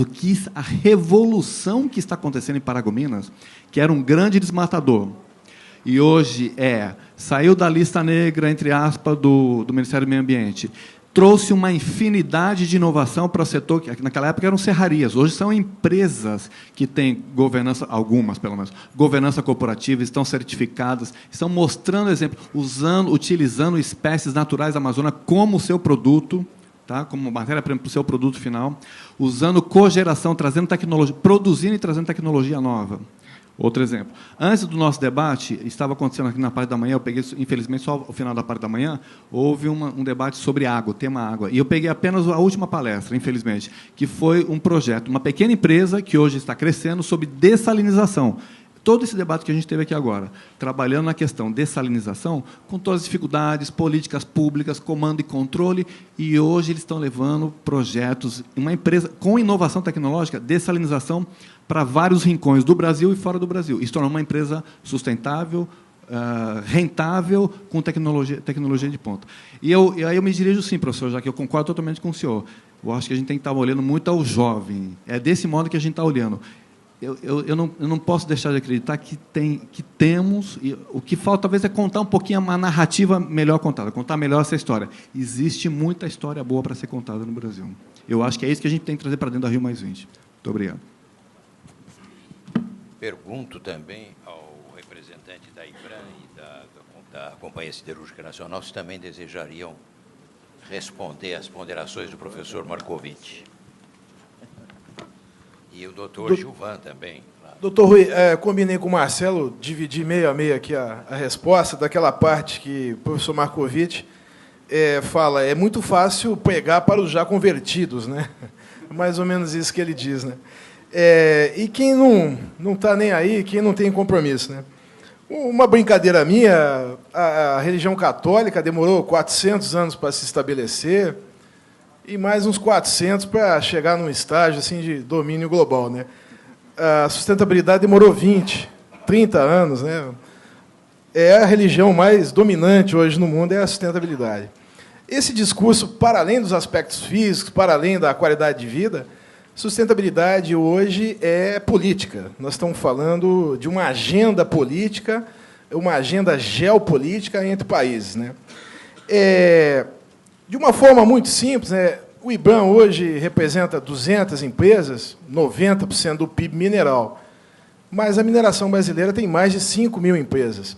a revolução que está acontecendo em Paragominas, que era um grande desmatador, e hoje saiu da lista negra, entre aspas, do Ministério do Meio Ambiente, trouxe uma infinidade de inovação para o setor, que naquela época eram serrarias, hoje são empresas que têm governança, algumas pelo menos, governança corporativa, estão certificadas, estão mostrando exemplo, utilizando espécies naturais da Amazônia como seu produto, tá? Como matéria-prima para o seu produto final, usando cogeração, trazendo tecnologia, produzindo e trazendo tecnologia nova. Outro exemplo. Antes do nosso debate, estava acontecendo aqui na parte da manhã, eu peguei, infelizmente, só o final da parte da manhã, houve um debate sobre água, o tema água. E eu peguei apenas a última palestra, infelizmente, que foi um projeto, uma pequena empresa que hoje está crescendo sobre dessalinização. Todo esse debate que a gente teve aqui agora, trabalhando na questão dessalinização, com todas as dificuldades, políticas públicas, comando e controle, e hoje eles estão levando projetos, uma empresa com inovação tecnológica, dessalinização, para vários rincões do Brasil e fora do Brasil. Isso torna uma empresa sustentável, rentável, com tecnologia de ponta. E aí eu me dirijo, sim, professor, já que eu concordo totalmente com o senhor. Eu acho que a gente tem que estar olhando muito ao jovem. É desse modo que a gente está olhando. Eu não posso deixar de acreditar que temos... E o que falta, talvez, é contar um pouquinho uma narrativa melhor contada, contar melhor essa história. Existe muita história boa para ser contada no Brasil. Eu acho que é isso que a gente tem que trazer para dentro da Rio+20. Muito obrigado. Pergunto também ao representante da IBRAM e da Companhia Siderúrgica Nacional se também desejariam responder às ponderações do professor Marcovitch. E o doutor Gilvan também. Claro. Doutor Rui, combinei com o Marcelo, dividi meio a meio aqui a resposta daquela parte que o professor Marcovitch fala, é muito fácil pregar para os já convertidos, né? Mais ou menos isso que ele diz, né? E quem não está nem aí, quem não tem compromisso, né? Uma brincadeira minha, a religião católica demorou 400 anos para se estabelecer e mais uns 400 para chegar num estágio assim, de domínio global, né? A sustentabilidade demorou 20, 30 anos, né? É a religião mais dominante hoje no mundo, é a sustentabilidade. Esse discurso, para além dos aspectos físicos, para além da qualidade de vida, sustentabilidade hoje é política. Nós estamos falando de uma agenda política, uma agenda geopolítica entre países, né? De uma forma muito simples, né, o IBRAM hoje representa 200 empresas, 90% do PIB mineral, mas a mineração brasileira tem mais de 5.000 empresas.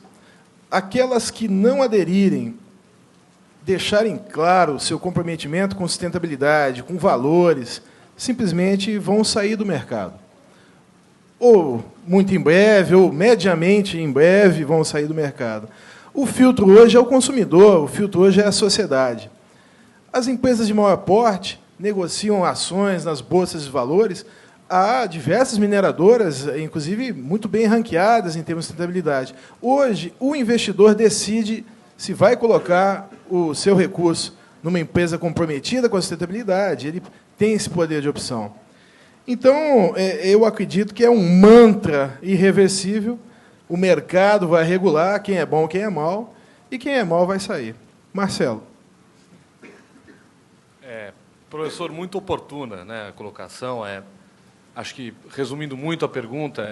Aquelas que não aderirem, deixarem claro o seu comprometimento com sustentabilidade, com valores, simplesmente vão sair do mercado. Ou muito em breve, ou mediamente em breve, vão sair do mercado. O filtro hoje é o consumidor, o filtro hoje é a sociedade. As empresas de maior porte negociam ações nas bolsas de valores. Há diversas mineradoras, inclusive muito bem ranqueadas em termos de sustentabilidade. Hoje, o investidor decide se vai colocar o seu recurso numa empresa comprometida com a sustentabilidade. Ele tem esse poder de opção. Então, eu acredito que é um mantra irreversível. O mercado vai regular quem é bom, quem é mau, e quem é mau vai sair. Marcelo. Professor, muito oportuna, né, a colocação. Acho que, resumindo muito a pergunta,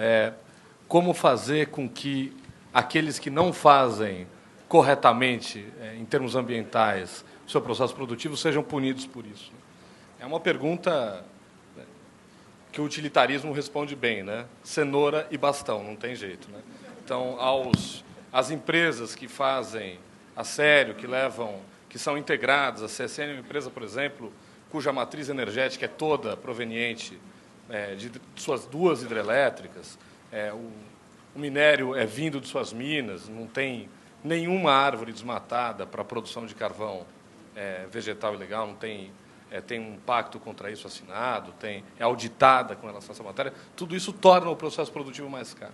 como fazer com que aqueles que não fazem corretamente, em termos ambientais, o seu processo produtivo, sejam punidos por isso. É uma pergunta que o utilitarismo responde bem, né? Cenoura e bastão, não tem jeito, né? Então, as empresas que fazem a sério, que são integradas, a CSN é uma empresa, por exemplo, cuja matriz energética é toda proveniente de suas 2 hidrelétricas, o minério é vindo de suas minas, não tem nenhuma árvore desmatada para a produção de carvão vegetal ilegal, não tem, tem um pacto contra isso assinado, é auditada com relação a essa matéria. Tudo isso torna o processo produtivo mais caro.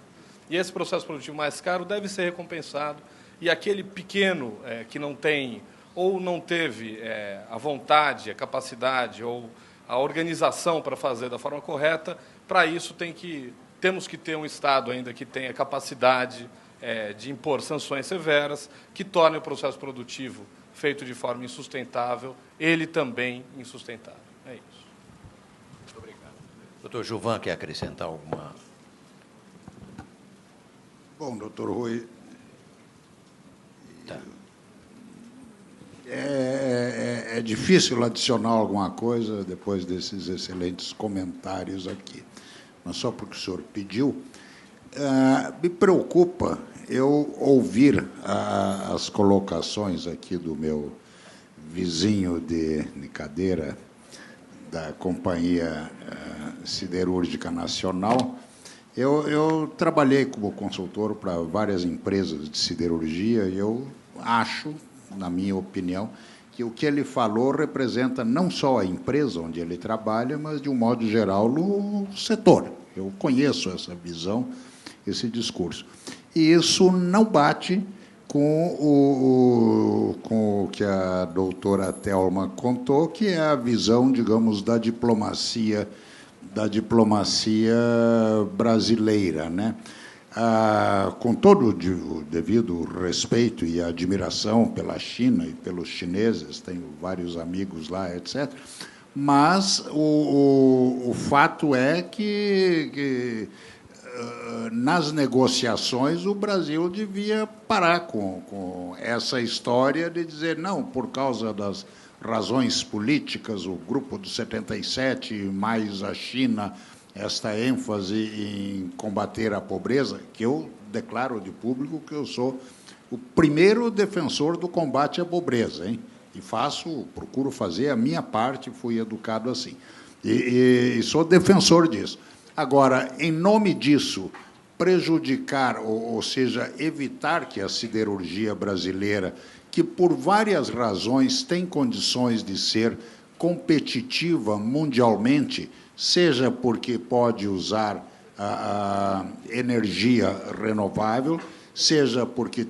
E esse processo produtivo mais caro deve ser recompensado, e aquele pequeno que não tem ou não teve a vontade, a capacidade ou a organização para fazer da forma correta, para isso temos que ter um Estado ainda que tenha capacidade de impor sanções severas que tornem o processo produtivo feito de forma insustentável, ele também insustentável. É isso. Muito obrigado. Doutor Gilvan, quer acrescentar alguma? Bom, doutor Rui, Tá. É difícil adicionar alguma coisa depois desses excelentes comentários aqui, mas só porque o senhor pediu. Me preocupa eu ouvir as colocações aqui do meu vizinho de cadeira da Companhia Siderúrgica Nacional. Eu trabalhei como consultor para várias empresas de siderurgia e eu acho, na minha opinião, que o que ele falou representa não só a empresa onde ele trabalha, mas, de um modo geral, no setor. Eu conheço essa visão, esse discurso. E isso não bate com o que a doutora Thelma contou, que é a visão, digamos, da diplomacia brasileira, né? Com todo o devido respeito e admiração pela China e pelos chineses, tenho vários amigos lá, etc., mas o fato é que nas negociações o Brasil devia parar com essa história de dizer, não, por causa das razões políticas, o grupo do 77, mais a China, esta ênfase em combater a pobreza, que eu declaro de público que eu sou o primeiro defensor do combate à pobreza, hein? E procuro fazer a minha parte, fui educado assim. E sou defensor disso. Agora, em nome disso, prejudicar, ou seja, evitar que a siderurgia brasileira, que por várias razões tem condições de ser competitiva mundialmente, seja porque pode usar a energia renovável, seja porque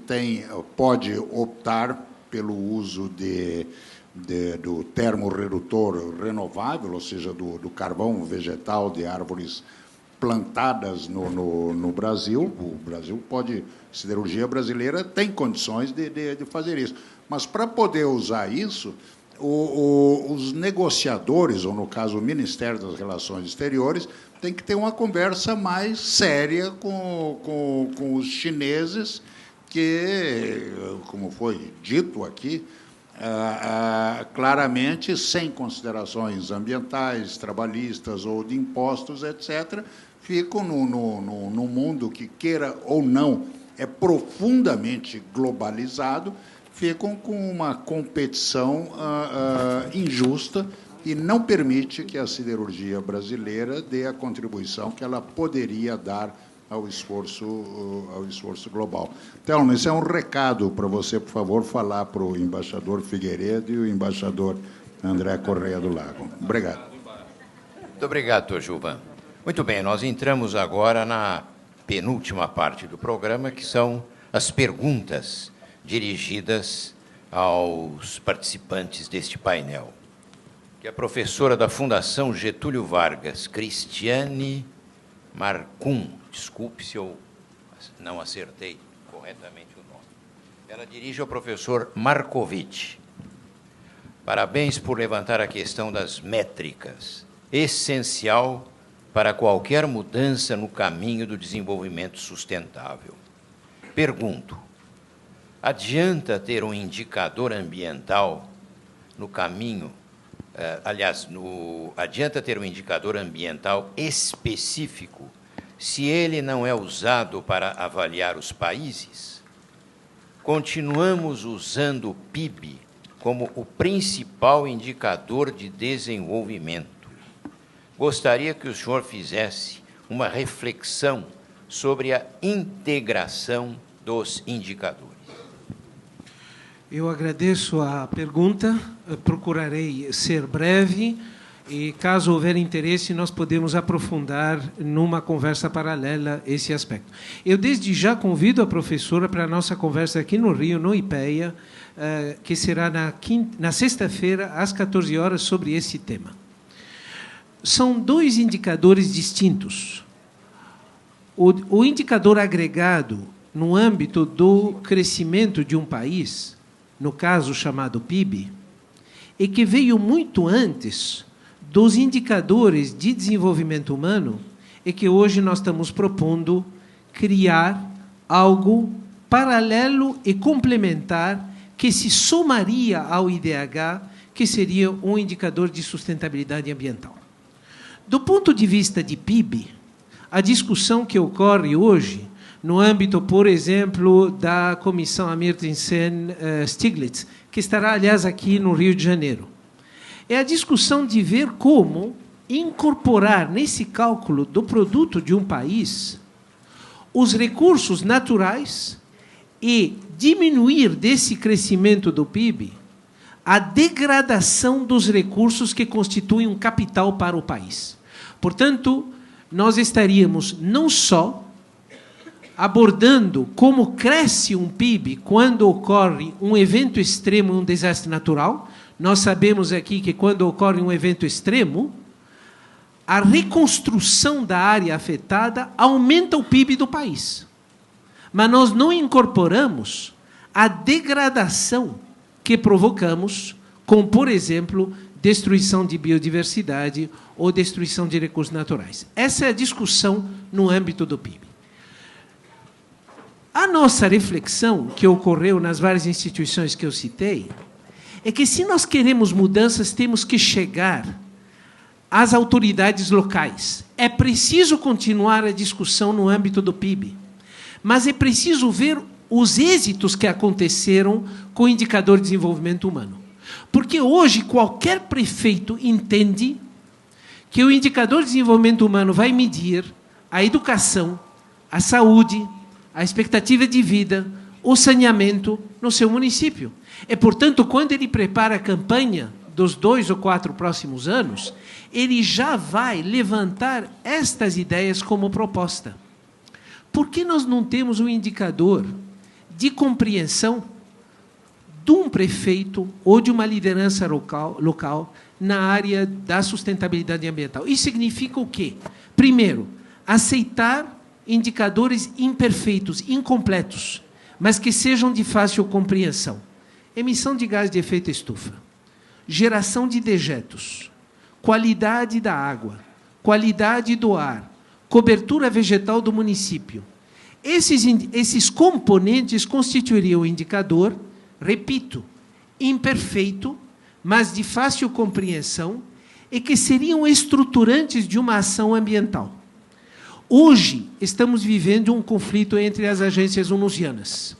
pode optar pelo uso do termorredutor renovável, ou seja, do carvão vegetal de árvores plantadas no Brasil. O Brasil a siderurgia brasileira tem condições de fazer isso. Mas, para poder usar isso, os negociadores, ou, no caso, o Ministério das Relações Exteriores, tem que ter uma conversa mais séria com os chineses, que, como foi dito aqui, claramente, sem considerações ambientais, trabalhistas ou de impostos, etc., ficam num mundo que, queira ou não, é profundamente globalizado, ficam com uma competição injusta e não permite que a siderurgia brasileira dê a contribuição que ela poderia dar ao esforço global. Então, esse é um recado para você, por favor, falar para o embaixador Figueiredo e o embaixador André Correia do Lago. Obrigado. Muito obrigado, doutor Gilvan. Muito bem, nós entramos agora na penúltima parte do programa, que são as perguntas dirigidas aos participantes deste painel. Que a professora da Fundação Getúlio Vargas, Cristiane Marcum, desculpe se eu não acertei corretamente o nome. Ela dirige ao professor Markovitch. Parabéns por levantar a questão das métricas, essencial para qualquer mudança no caminho do desenvolvimento sustentável. Pergunto, adianta ter um indicador ambiental no caminho, adianta ter um indicador ambiental específico se ele não é usado para avaliar os países? Continuamos usando o PIB como o principal indicador de desenvolvimento. Gostaria que o senhor fizesse uma reflexão sobre a integração dos indicadores. Eu agradeço a pergunta, procurarei ser breve e, caso houver interesse, nós podemos aprofundar numa conversa paralela esse aspecto. Eu, desde já, convido a professora para a nossa conversa aqui no Rio, no IPEA, que será na sexta-feira, às 14 horas, sobre esse tema. São dois indicadores distintos. O indicador agregado, no âmbito do crescimento de um país, no caso chamado PIB, e que veio muito antes dos indicadores de desenvolvimento humano, e que hoje nós estamos propondo criar algo paralelo e complementar que se somaria ao IDH, que seria um indicador de sustentabilidade ambiental. Do ponto de vista de PIB, a discussão que ocorre hoje, no âmbito, por exemplo, da Comissão Amartya Sen Stiglitz, que estará, aliás, aqui no Rio de Janeiro, é a discussão de ver como incorporar nesse cálculo do produto de um país os recursos naturais e diminuir desse crescimento do PIB a degradação dos recursos que constituem um capital para o país. Portanto, nós estaríamos não só abordando como cresce um PIB quando ocorre um evento extremo, um desastre natural. Nós sabemos aqui que quando ocorre um evento extremo, a reconstrução da área afetada aumenta o PIB do país. Mas nós não incorporamos a degradação que provocamos com, por exemplo, destruição de biodiversidade ou destruição de recursos naturais. Essa é a discussão no âmbito do PIB. A nossa reflexão, que ocorreu nas várias instituições que eu citei, é que, se nós queremos mudanças, temos que chegar às autoridades locais. É preciso continuar a discussão no âmbito do PIB, mas é preciso ver os êxitos que aconteceram com o indicador de desenvolvimento humano. Porque hoje qualquer prefeito entende que o indicador de desenvolvimento humano vai medir a educação, a saúde, a expectativa de vida, o saneamento no seu município. E, portanto, quando ele prepara a campanha dos 2 ou 4 próximos anos, ele já vai levantar estas ideias como proposta. Por que nós não temos um indicador de compreensão de um prefeito ou de uma liderança local na área da sustentabilidade ambiental? Isso significa o quê? Primeiro, aceitar indicadores imperfeitos, incompletos, mas que sejam de fácil compreensão. Emissão de gás de efeito estufa, geração de dejetos, qualidade da água, qualidade do ar, cobertura vegetal do município. Esses componentes constituiriam o indicador, repito, imperfeito, mas de fácil compreensão, e que seriam estruturantes de uma ação ambiental. Hoje, estamos vivendo um conflito entre as agências onusianas.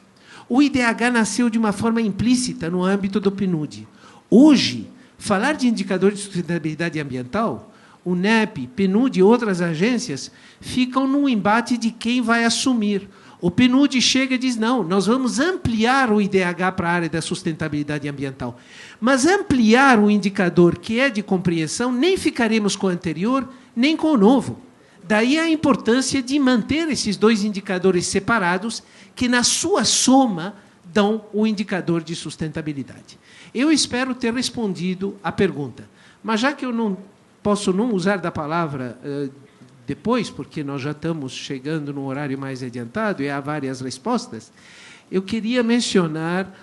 O IDH nasceu de uma forma implícita no âmbito do PNUD. Hoje, falar de indicador de sustentabilidade ambiental, o NEP, PNUD e outras agências ficam num embate de quem vai assumir. O PNUD chega e diz, não, nós vamos ampliar o IDH para a área da sustentabilidade ambiental. Mas ampliar o indicador que é de compreensão, nem ficaremos com o anterior, nem com o novo. Daí a importância de manter esses dois indicadores separados, que, na sua soma, dão o indicador de sustentabilidade. Eu espero ter respondido à pergunta. Mas, já que eu não posso não usar da palavra depois, porque nós já estamos chegando num horário mais adiantado e há várias respostas, eu queria mencionar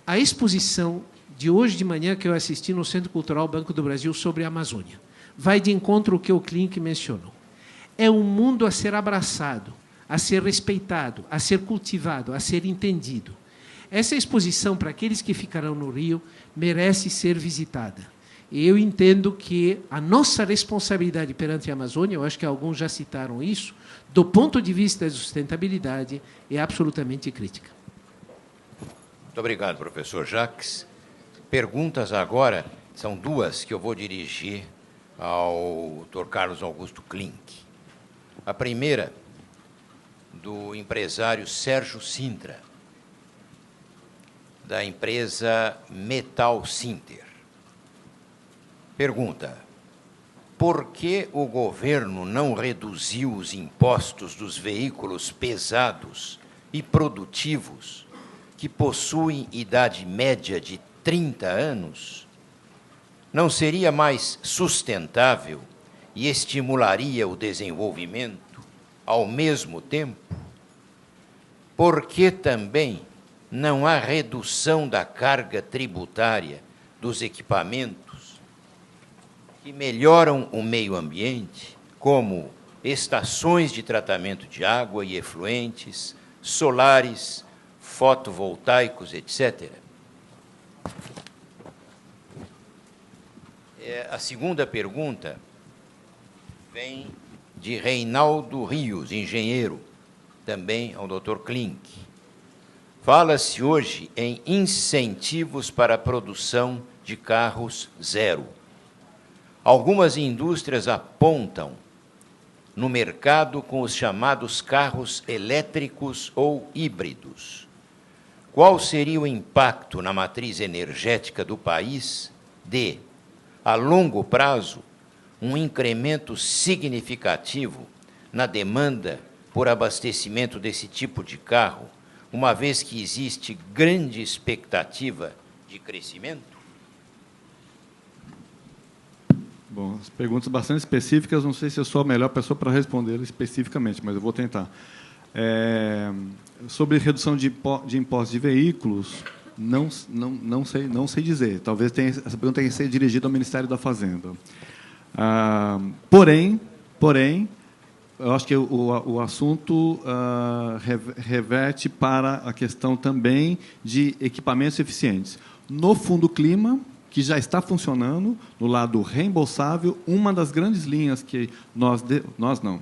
a exposição de hoje de manhã que eu assisti no Centro Cultural Banco do Brasil sobre a Amazônia. Vai de encontro ao que o Klink mencionou. É um mundo a ser abraçado, a ser respeitado, a ser cultivado, a ser entendido. Essa exposição, para aqueles que ficarão no Rio, merece ser visitada. E eu entendo que a nossa responsabilidade perante a Amazônia, eu acho que alguns já citaram isso, do ponto de vista da sustentabilidade, é absolutamente crítica. Muito obrigado, professor Jacques. Perguntas agora, são duas que eu vou dirigir ao Dr. Carlos Augusto Klink. A primeira, do empresário Sérgio Sintra, da empresa Metal Sinter. Pergunta: por que o governo não reduziu os impostos dos veículos pesados e produtivos que possuem idade média de 30 anos? Não seria mais sustentável e estimularia o desenvolvimento ao mesmo tempo? Por que também não há redução da carga tributária dos equipamentos que melhoram o meio ambiente, como estações de tratamento de água e efluentes, solares, fotovoltaicos, etc.? A segunda pergunta vem de Reinaldo Rios, engenheiro, também ao Dr. Klink. Fala-se hoje em incentivos para a produção de carros zero. Algumas indústrias apontam no mercado com os chamados carros elétricos ou híbridos. Qual seria o impacto na matriz energética do país de, a longo prazo, um incremento significativo na demanda por abastecimento desse tipo de carro, uma vez que existe grande expectativa de crescimento? Bom, as perguntas bastante específicas, não sei se eu sou a melhor pessoa para responder especificamente, mas eu vou tentar. Sobre redução de impostos de veículos, não sei dizer. Talvez essa pergunta tenha que ser dirigida ao Ministério da Fazenda. Porém, eu acho que o assunto reverte para a questão também de equipamentos eficientes. No Fundo Clima, que já está funcionando, no lado reembolsável, uma das grandes linhas que nós não,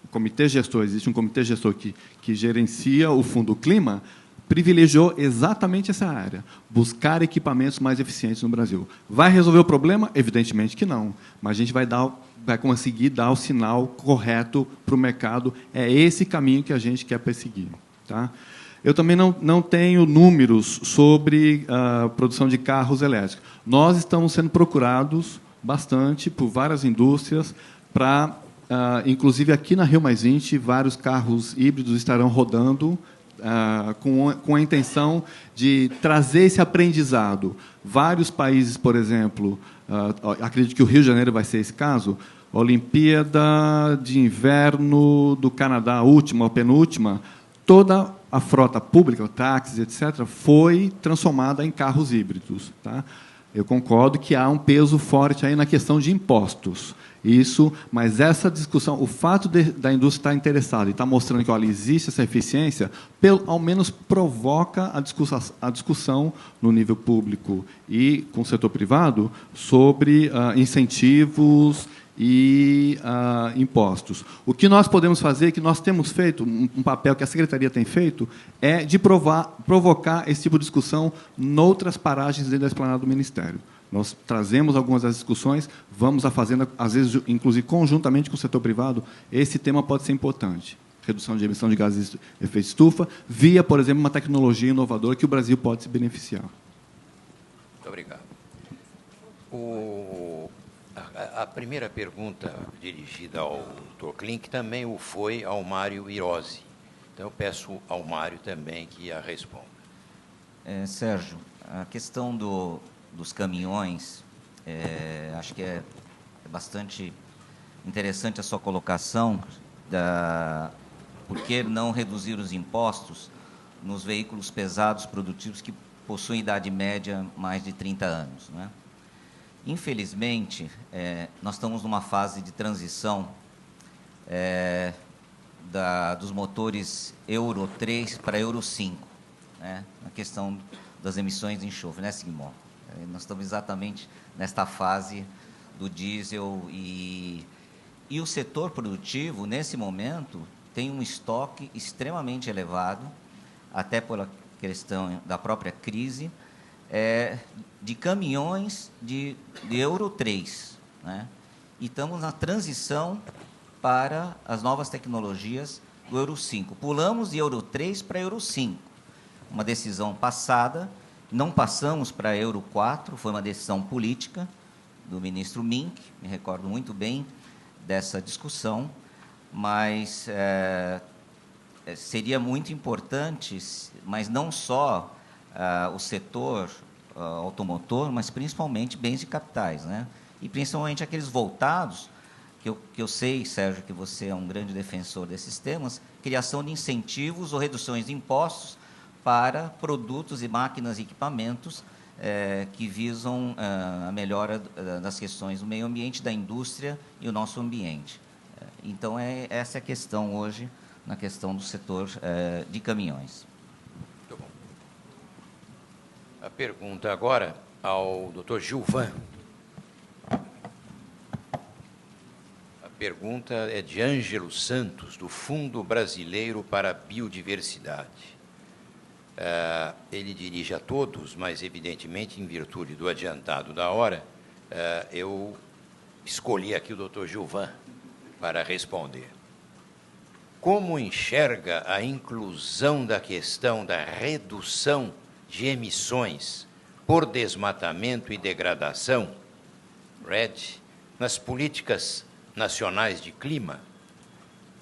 o comitê gestor, existe um comitê gestor que gerencia o Fundo Clima, privilegiou exatamente essa área, buscar equipamentos mais eficientes no Brasil. Vai resolver o problema? Evidentemente que não, mas a gente vai conseguir dar o sinal correto para o mercado. É esse caminho que a gente quer perseguir. Tá? Eu também não tenho números sobre a produção de carros elétricos. Nós estamos sendo procurados bastante por várias indústrias para, inclusive aqui na Rio +20, vários carros híbridos estarão rodando com a intenção de trazer esse aprendizado. Vários países, por exemplo, acredito que o Rio de Janeiro vai ser esse caso, a Olimpíada de Inverno do Canadá, a última, a penúltima, toda a frota pública, táxis, etc., foi transformada em carros híbridos. Tá? Eu concordo que há um peso forte aí na questão de impostos. Mas essa discussão, o fato da indústria estar interessada e estar mostrando que, olha, existe essa eficiência, ao menos provoca a discussão no nível público e com o setor privado sobre incentivos e impostos. O que nós podemos fazer, que nós temos feito, um papel que a Secretaria tem feito, é de provocar esse tipo de discussão noutras paragens dentro da esplanada do Ministério. Nós trazemos algumas das discussões, vamos à Fazenda, às vezes, inclusive, conjuntamente com o setor privado, esse tema pode ser importante. Redução de emissão de gases de efeito estufa, via, por exemplo, uma tecnologia inovadora que o Brasil pode se beneficiar. Muito obrigado. A primeira pergunta dirigida ao Dr. Klink também foi ao Mário Irosi. Então, eu peço ao Mário também que a responda. Sérgio, a questão dos caminhões, acho que é bastante interessante a sua colocação, por que não reduzir os impostos nos veículos pesados produtivos que possuem idade média mais de 30 anos. Né? Infelizmente, nós estamos numa fase de transição dos motores Euro 3 para Euro 5, né? Na questão das emissões de enxofre, né, Sigmund? Nós estamos exatamente nesta fase do diesel e o setor produtivo, nesse momento, tem um estoque extremamente elevado, até pela questão da própria crise, de caminhões de Euro 3. Né? E estamos na transição para as novas tecnologias do Euro 5. Pulamos de Euro 3 para Euro 5. Uma decisão passada, não passamos para Euro 4, foi uma decisão política do ministro Mink, me recordo muito bem dessa discussão, mas seria muito importante, mas não só o setor automotor, mas principalmente bens de capitais, né? E principalmente aqueles voltados, que eu sei, Sérgio, que você é um grande defensor desses temas, criação de incentivos ou reduções de impostos para produtos e máquinas e equipamentos que visam a melhora das questões do meio ambiente, da indústria e o nosso ambiente. Então, essa é a questão hoje, na questão do setor de caminhões. Muito bom. A pergunta agora ao Dr. Gilvan. A pergunta é de Ângelo Santos, do Fundo Brasileiro para a Biodiversidade. Ele dirige a todos, mas, evidentemente, em virtude do adiantado da hora, eu escolhi aqui o Dr. Gilvan para responder. Como enxerga a inclusão da questão da redução de emissões por desmatamento e degradação, RED, nas políticas nacionais de clima?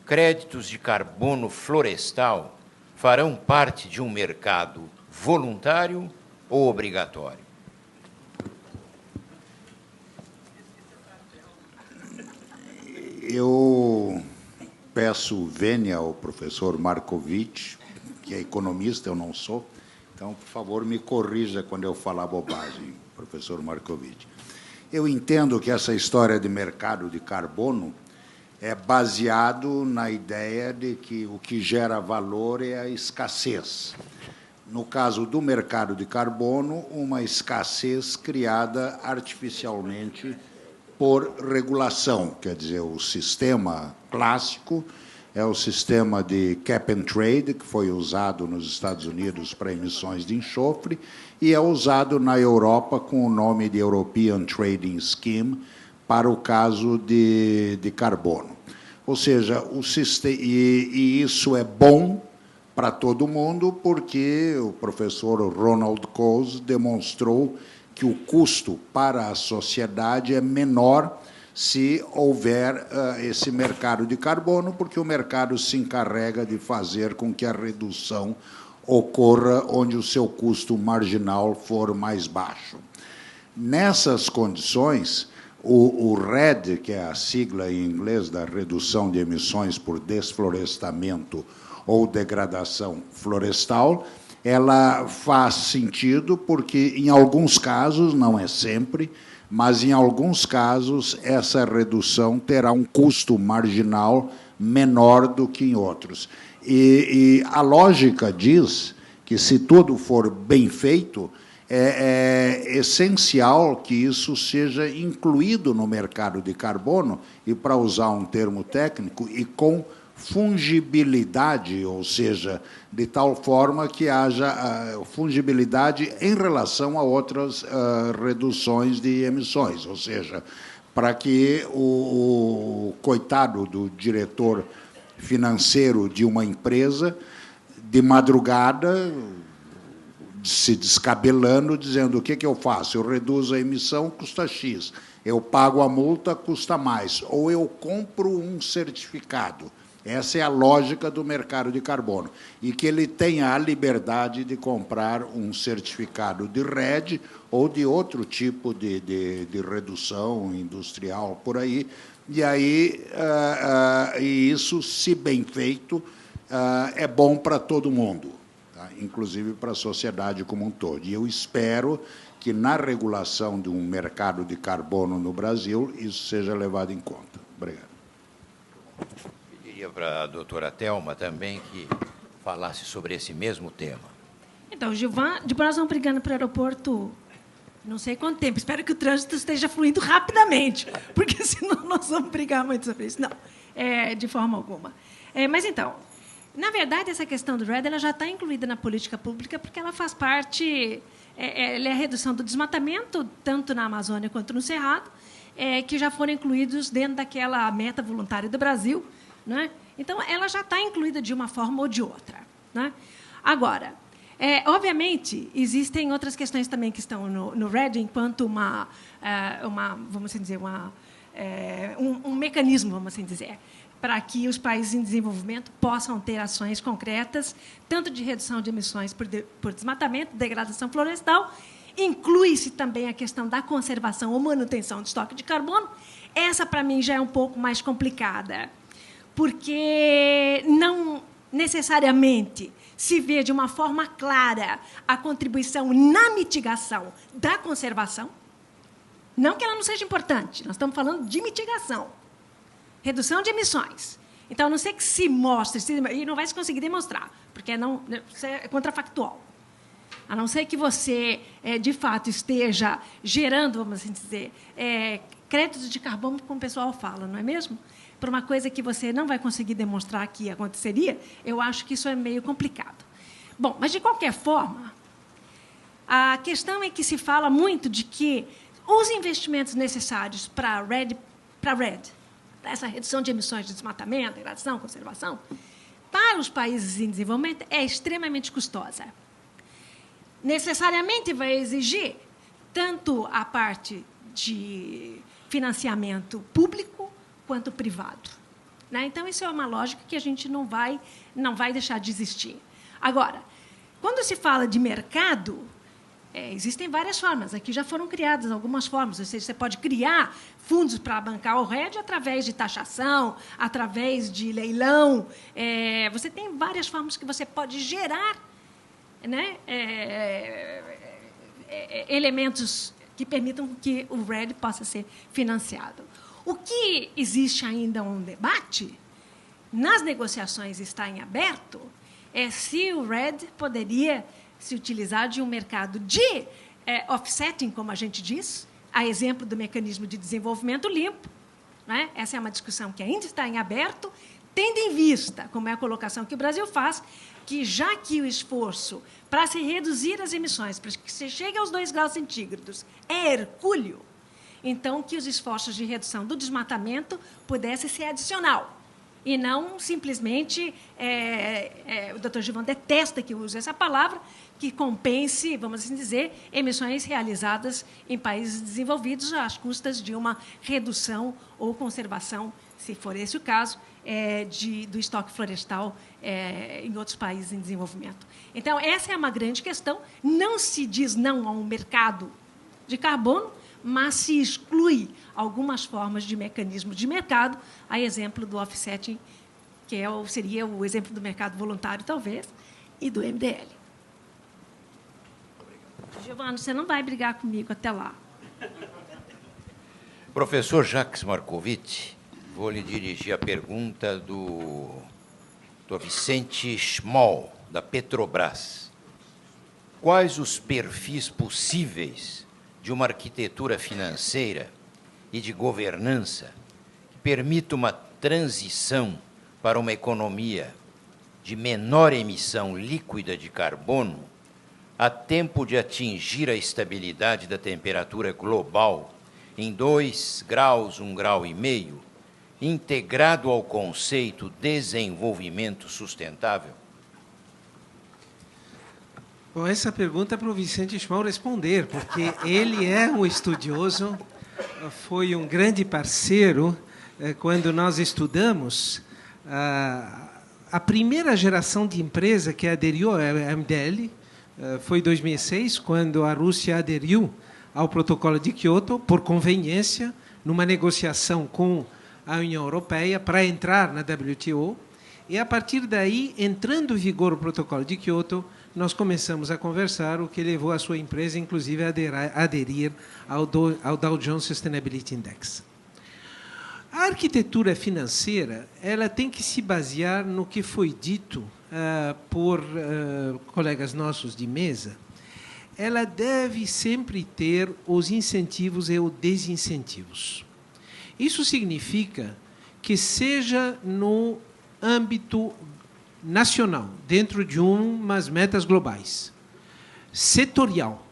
Créditos de carbono florestal farão parte de um mercado voluntário ou obrigatório? Eu peço vênia ao professor Marcovitch, que é economista, eu não sou. Então, por favor, me corrija quando eu falar bobagem, professor Marcovitch. Eu entendo que essa história de mercado de carbono é baseado na ideia de que o que gera valor é a escassez. No caso do mercado de carbono, uma escassez criada artificialmente por regulação, quer dizer, o sistema clássico é o sistema de cap and trade, que foi usado nos Estados Unidos para emissões de enxofre, e é usado na Europa com o nome de European Trading Scheme, para o caso de carbono. Ou seja, e isso é bom para todo mundo, porque o professor Ronald Coase demonstrou que o custo para a sociedade é menor se houver esse mercado de carbono, porque o mercado se encarrega de fazer com que a redução ocorra onde o seu custo marginal for mais baixo. Nessas condições, o RED, que é a sigla em inglês da redução de emissões por desflorestamento ou degradação florestal, ela faz sentido porque, em alguns casos, não é sempre, mas, em alguns casos, essa redução terá um custo marginal menor do que em outros. E a lógica diz que, se tudo for bem feito, é essencial que isso seja incluído no mercado de carbono, e, para usar um termo técnico, e com fungibilidade, ou seja, de tal forma que haja fungibilidade em relação a outras reduções de emissões, ou seja, para que o coitado do diretor financeiro de uma empresa, de madrugada, se descabelando, dizendo: o que eu faço? Eu reduzo a emissão, custa X. Eu pago a multa, custa mais. Ou eu compro um certificado. Essa é a lógica do mercado de carbono. E que ele tenha a liberdade de comprar um certificado de RED ou de outro tipo de redução industrial por aí. E aí, e isso, se bem feito, é bom para todo mundo. tá? Inclusive para a sociedade como um todo. E eu espero que, na regulação de um mercado de carbono no Brasil, isso seja levado em conta. Obrigado. Pediria para a doutora Thelma também que falasse sobre esse mesmo tema. Então, Gilvan, depois nós vamos brigando para o aeroporto não sei quanto tempo. Espero que o trânsito esteja fluindo rapidamente, porque senão nós vamos brigar muito sobre isso. Não, de forma alguma. Mas, então, na verdade, essa questão do RED ela já está incluída na política pública porque ela faz parte... ela é a redução do desmatamento, tanto na Amazônia quanto no Cerrado, que já foram incluídos dentro daquela meta voluntária do Brasil. Né? Então, ela já está incluída de uma forma ou de outra. Né? Agora, obviamente, existem outras questões também que estão no RED enquanto vamos assim dizer, um mecanismo, vamos assim dizer, para que os países em desenvolvimento possam ter ações concretas, tanto de redução de emissões por desmatamento, degradação florestal, inclui-se também a questão da conservação ou manutenção de estoque de carbono. Essa, para mim, já é um pouco mais complicada, porque não necessariamente se vê de uma forma clara a contribuição na mitigação da conservação. Não que ela não seja importante, nós estamos falando de mitigação. Redução de emissões. Então, a não ser que se mostre, e não vai se conseguir demonstrar, porque isso é contrafactual. A não ser que você, de fato, esteja gerando, vamos assim dizer, créditos de carbono, como o pessoal fala, não é mesmo? Por uma coisa que você não vai conseguir demonstrar que aconteceria, eu acho que isso é meio complicado. Bom, mas, de qualquer forma, a questão é que se fala muito de que os investimentos necessários para RED, essa redução de emissões de desmatamento, degradação, conservação, para os países em desenvolvimento é extremamente custosa. Necessariamente vai exigir tanto a parte de financiamento público quanto privado. Né? Então, isso é uma lógica que a gente não vai deixar de existir. Agora, quando se fala de mercado, existem várias formas. Aqui já foram criadas algumas formas. Ou seja, você pode criar fundos para bancar o RED através de taxação, através de leilão. Você tem várias formas que você pode gerar, né, elementos que permitam que o RED possa ser financiado. O que existe ainda um debate, nas negociações está em aberto, é se o RED poderia se utilizar de um mercado de offsetting, como a gente diz, a exemplo do mecanismo de desenvolvimento limpo. Né? Essa é uma discussão que ainda está em aberto, tendo em vista, como é a colocação que o Brasil faz, que já que o esforço para se reduzir as emissões, para que se chegue aos 2 graus centígrados, é hercúleo, então que os esforços de redução do desmatamento pudessem ser adicional. E não simplesmente, o doutor Gilvan detesta que eu use essa palavra, que compense, vamos assim dizer, emissões realizadas em países desenvolvidos às custas de uma redução ou conservação, se for esse o caso, do estoque florestal em outros países em desenvolvimento. Então, essa é uma grande questão. Não se diz não a um mercado de carbono, mas se exclui algumas formas de mecanismo de mercado, a exemplo do offsetting, que seria o exemplo do mercado voluntário, talvez, e do MDL. Giovano, você não vai brigar comigo até lá. Professor Jacques Marcovitch, vou lhe dirigir a pergunta do Vicente Schmoll, da Petrobras. Quais os perfis possíveis de uma arquitetura financeira e de governança que permita uma transição para uma economia de menor emissão líquida de carbono a tempo de atingir a estabilidade da temperatura global em 2 graus, 1,5 graus, integrado ao conceito desenvolvimento sustentável? Bom, essa pergunta é para o Vicente Schmoll responder, porque ele é um estudioso, foi um grande parceiro quando nós estudamos a primeira geração de empresa que aderiu ao MDL, foi em 2006, quando a Rússia aderiu ao protocolo de Kyoto, por conveniência, numa negociação com a União Europeia para entrar na WTO. E, a partir daí, entrando em vigor o protocolo de Kyoto, nós começamos a conversar, o que levou a sua empresa, inclusive, a aderir ao Dow Jones Sustainability Index. A arquitetura financeira ela tem que se basear no que foi dito por colegas nossos de mesa. Ela deve sempre ter os incentivos e os desincentivos. Isso significa que, seja no âmbito nacional, dentro de umas metas globais, setorial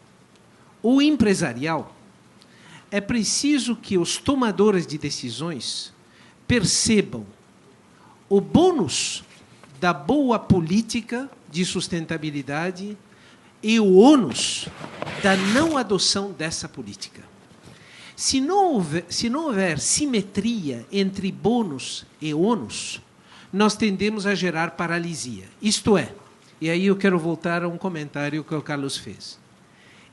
ou empresarial, é preciso que os tomadores de decisões percebam o bônus da boa política de sustentabilidade e o ônus da não adoção dessa política. Se não houver simetria entre bônus e ônus, nós tendemos a gerar paralisia. Isto é, e aí eu quero voltar a um comentário que o Carlos fez.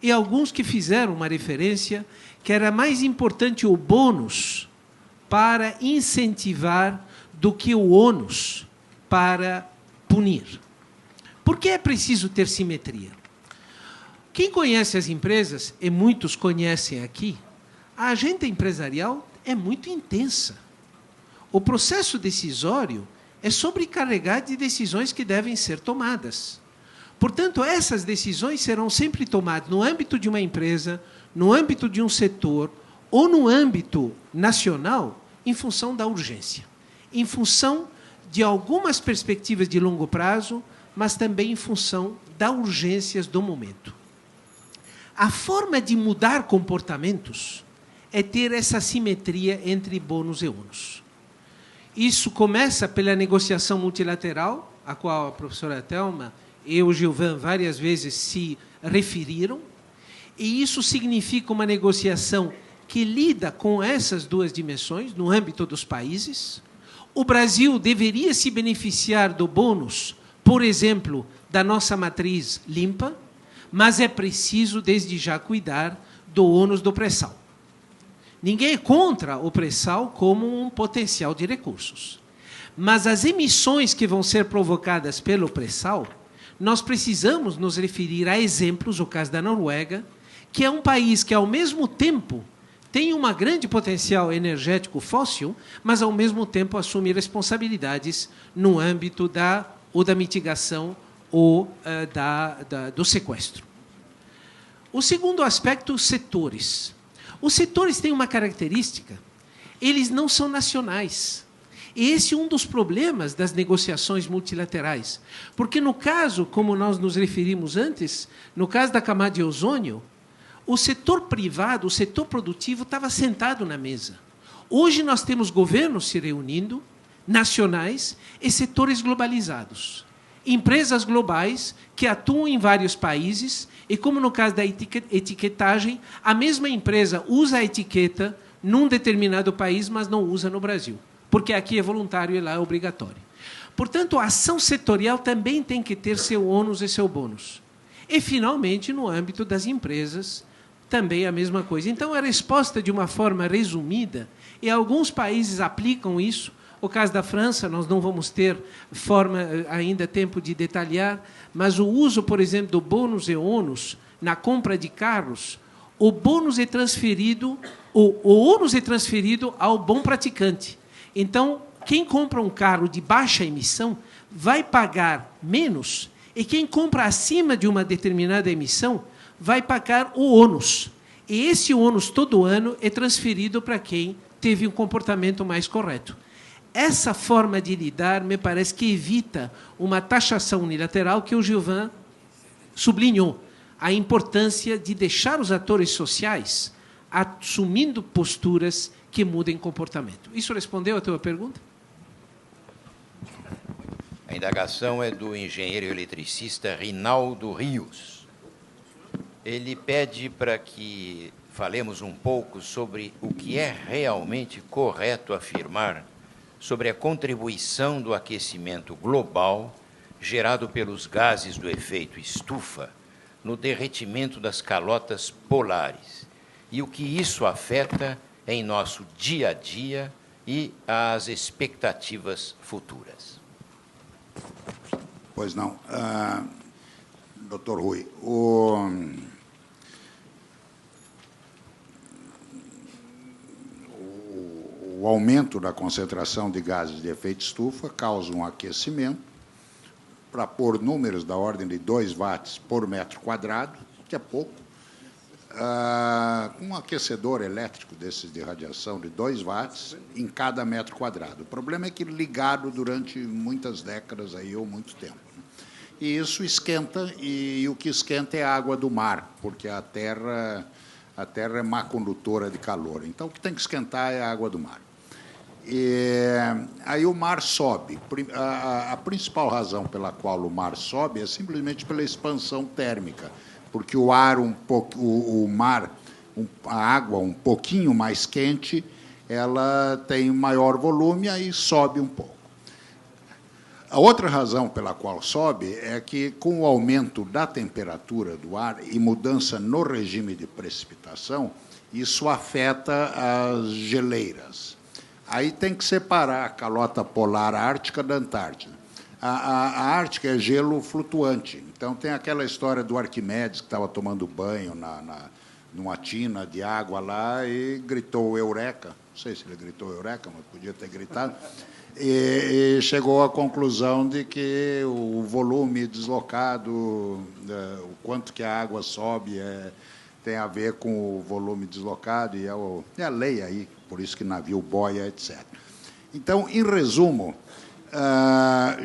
E alguns que fizeram uma referência que era mais importante o bônus para incentivar do que o ônus para punir. Por que é preciso ter simetria? Quem conhece as empresas, e muitos conhecem aqui, a agenda empresarial é muito intensa. O processo decisório é sobrecarregado de decisões que devem ser tomadas. Portanto, essas decisões serão sempre tomadas no âmbito de uma empresa, no âmbito de um setor ou no âmbito nacional, em função da urgência, em função de algumas perspectivas de longo prazo, mas também em função das urgências do momento. A forma de mudar comportamentos é ter essa simetria entre bônus e ônus. Isso começa pela negociação multilateral, a qual a professora Thelma e o Gilvan várias vezes se referiram, e isso significa uma negociação que lida com essas duas dimensões no âmbito dos países. O Brasil deveria se beneficiar do bônus, por exemplo, da nossa matriz limpa, mas é preciso, desde já, cuidar do ônus do pré-sal. Ninguém é contra o pré-sal como um potencial de recursos. Mas as emissões que vão ser provocadas pelo pré-sal, nós precisamos nos referir a exemplos, o caso da Noruega, que é um país que, ao mesmo tempo, tem um grande potencial energético fóssil, mas, ao mesmo tempo, assume responsabilidades no âmbito da mitigação ou do sequestro. O segundo aspecto, os setores. Os setores têm uma característica, eles não são nacionais. E esse é um dos problemas das negociações multilaterais. Porque, no caso, como nós nos referimos antes, no caso da camada de ozônio, o setor privado, o setor produtivo, estava sentado na mesa. Hoje nós temos governos se reunindo, nacionais e setores globalizados. Empresas globais que atuam em vários países e, como no caso da etiquetagem, a mesma empresa usa a etiqueta num determinado país, mas não usa no Brasil, porque aqui é voluntário e lá é obrigatório. Portanto, a ação setorial também tem que ter seu ônus e seu bônus. E, finalmente, no âmbito das empresas, também a mesma coisa. Então, a resposta, de uma forma resumida, e alguns países aplicam isso. O caso da França, nós não vamos ter ainda tempo de detalhar, mas o uso, por exemplo, do bônus e ônus na compra de carros, o bônus é transferido, o ônus é transferido ao bom praticante. Então, quem compra um carro de baixa emissão vai pagar menos, e quem compra acima de uma determinada emissão vai pagar o ônus. E esse ônus, todo ano, é transferido para quem teve um comportamento mais correto. Essa forma de lidar, me parece que evita uma taxação unilateral que o Gilvan sublinhou, a importância de deixar os atores sociais assumindo posturas que mudem comportamento. Isso respondeu a tua pergunta? A indagação é do engenheiro eletricista Rinaldo Rios. Ele pede para que falemos um pouco sobre o que é realmente correto afirmar sobre a contribuição do aquecimento global gerado pelos gases do efeito estufa no derretimento das calotas polares e o que isso afeta em nosso dia a dia e as expectativas futuras. Pois não. Doutor Rui, o aumento da concentração de gases de efeito estufa causa um aquecimento, para pôr números da ordem de 2 watts por metro quadrado, que é pouco, um aquecedor elétrico desses de radiação de 2 watts em cada metro quadrado. O problema é que ligado durante muitas décadas aí, ou muito tempo. E isso esquenta, e o que esquenta é a água do mar, porque a Terra é má condutora de calor. Então, o que tem que esquentar é a água do mar. Aí o mar sobe. A principal razão pela qual o mar sobe é simplesmente pela expansão térmica, porque o mar, a água um pouquinho mais quente, ela tem maior volume, aí sobe um pouco. A outra razão pela qual sobe é que, com o aumento da temperatura do ar e mudança no regime de precipitação, isso afeta as geleiras. Aí tem que separar a calota polar ártica da Antártida. A Ártica é gelo flutuante. Então, tem aquela história do Arquimedes, que estava tomando banho numa tina de água lá e gritou Eureka. Não sei se ele gritou Eureka, mas podia ter gritado. E chegou à conclusão de que o volume deslocado, o quanto que a água sobe, tem a ver com o volume deslocado, e é a lei aí, por isso que navio boia, etc. Então, em resumo,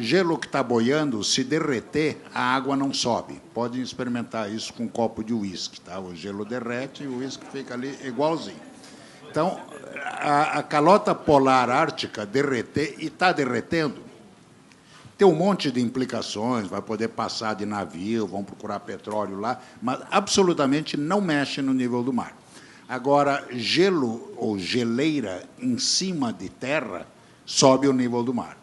gelo que está boiando, se derreter, a água não sobe. Podem experimentar isso com um copo de uísque. Tá? O gelo derrete e o uísque fica ali igualzinho. Então, a calota polar ártica derreter, e está derretendo, tem um monte de implicações, vai poder passar de navio, vão procurar petróleo lá, mas absolutamente não mexe no nível do mar. Agora, gelo ou geleira em cima de terra sobe o nível do mar.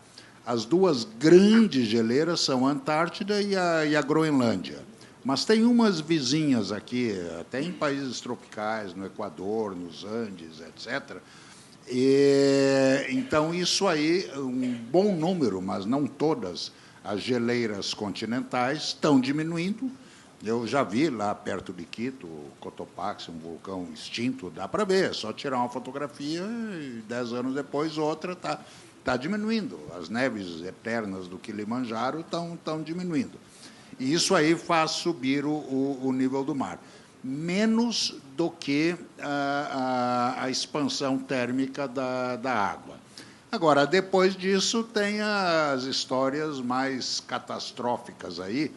As duas grandes geleiras são a Antártida e a Groenlândia. Mas tem umas vizinhas aqui, até em países tropicais, no Equador, nos Andes, etc. Então, isso aí, um bom número, mas não todas, as geleiras continentais estão diminuindo. Eu já vi lá perto de Quito, o Cotopaxi, um vulcão extinto, dá para ver, é só tirar uma fotografia e 10 anos depois outra está diminuindo. As neves eternas do Kilimanjaro estão diminuindo. E isso aí faz subir o nível do mar, menos do que a expansão térmica da água. Agora, depois disso, tem as histórias mais catastróficas aí,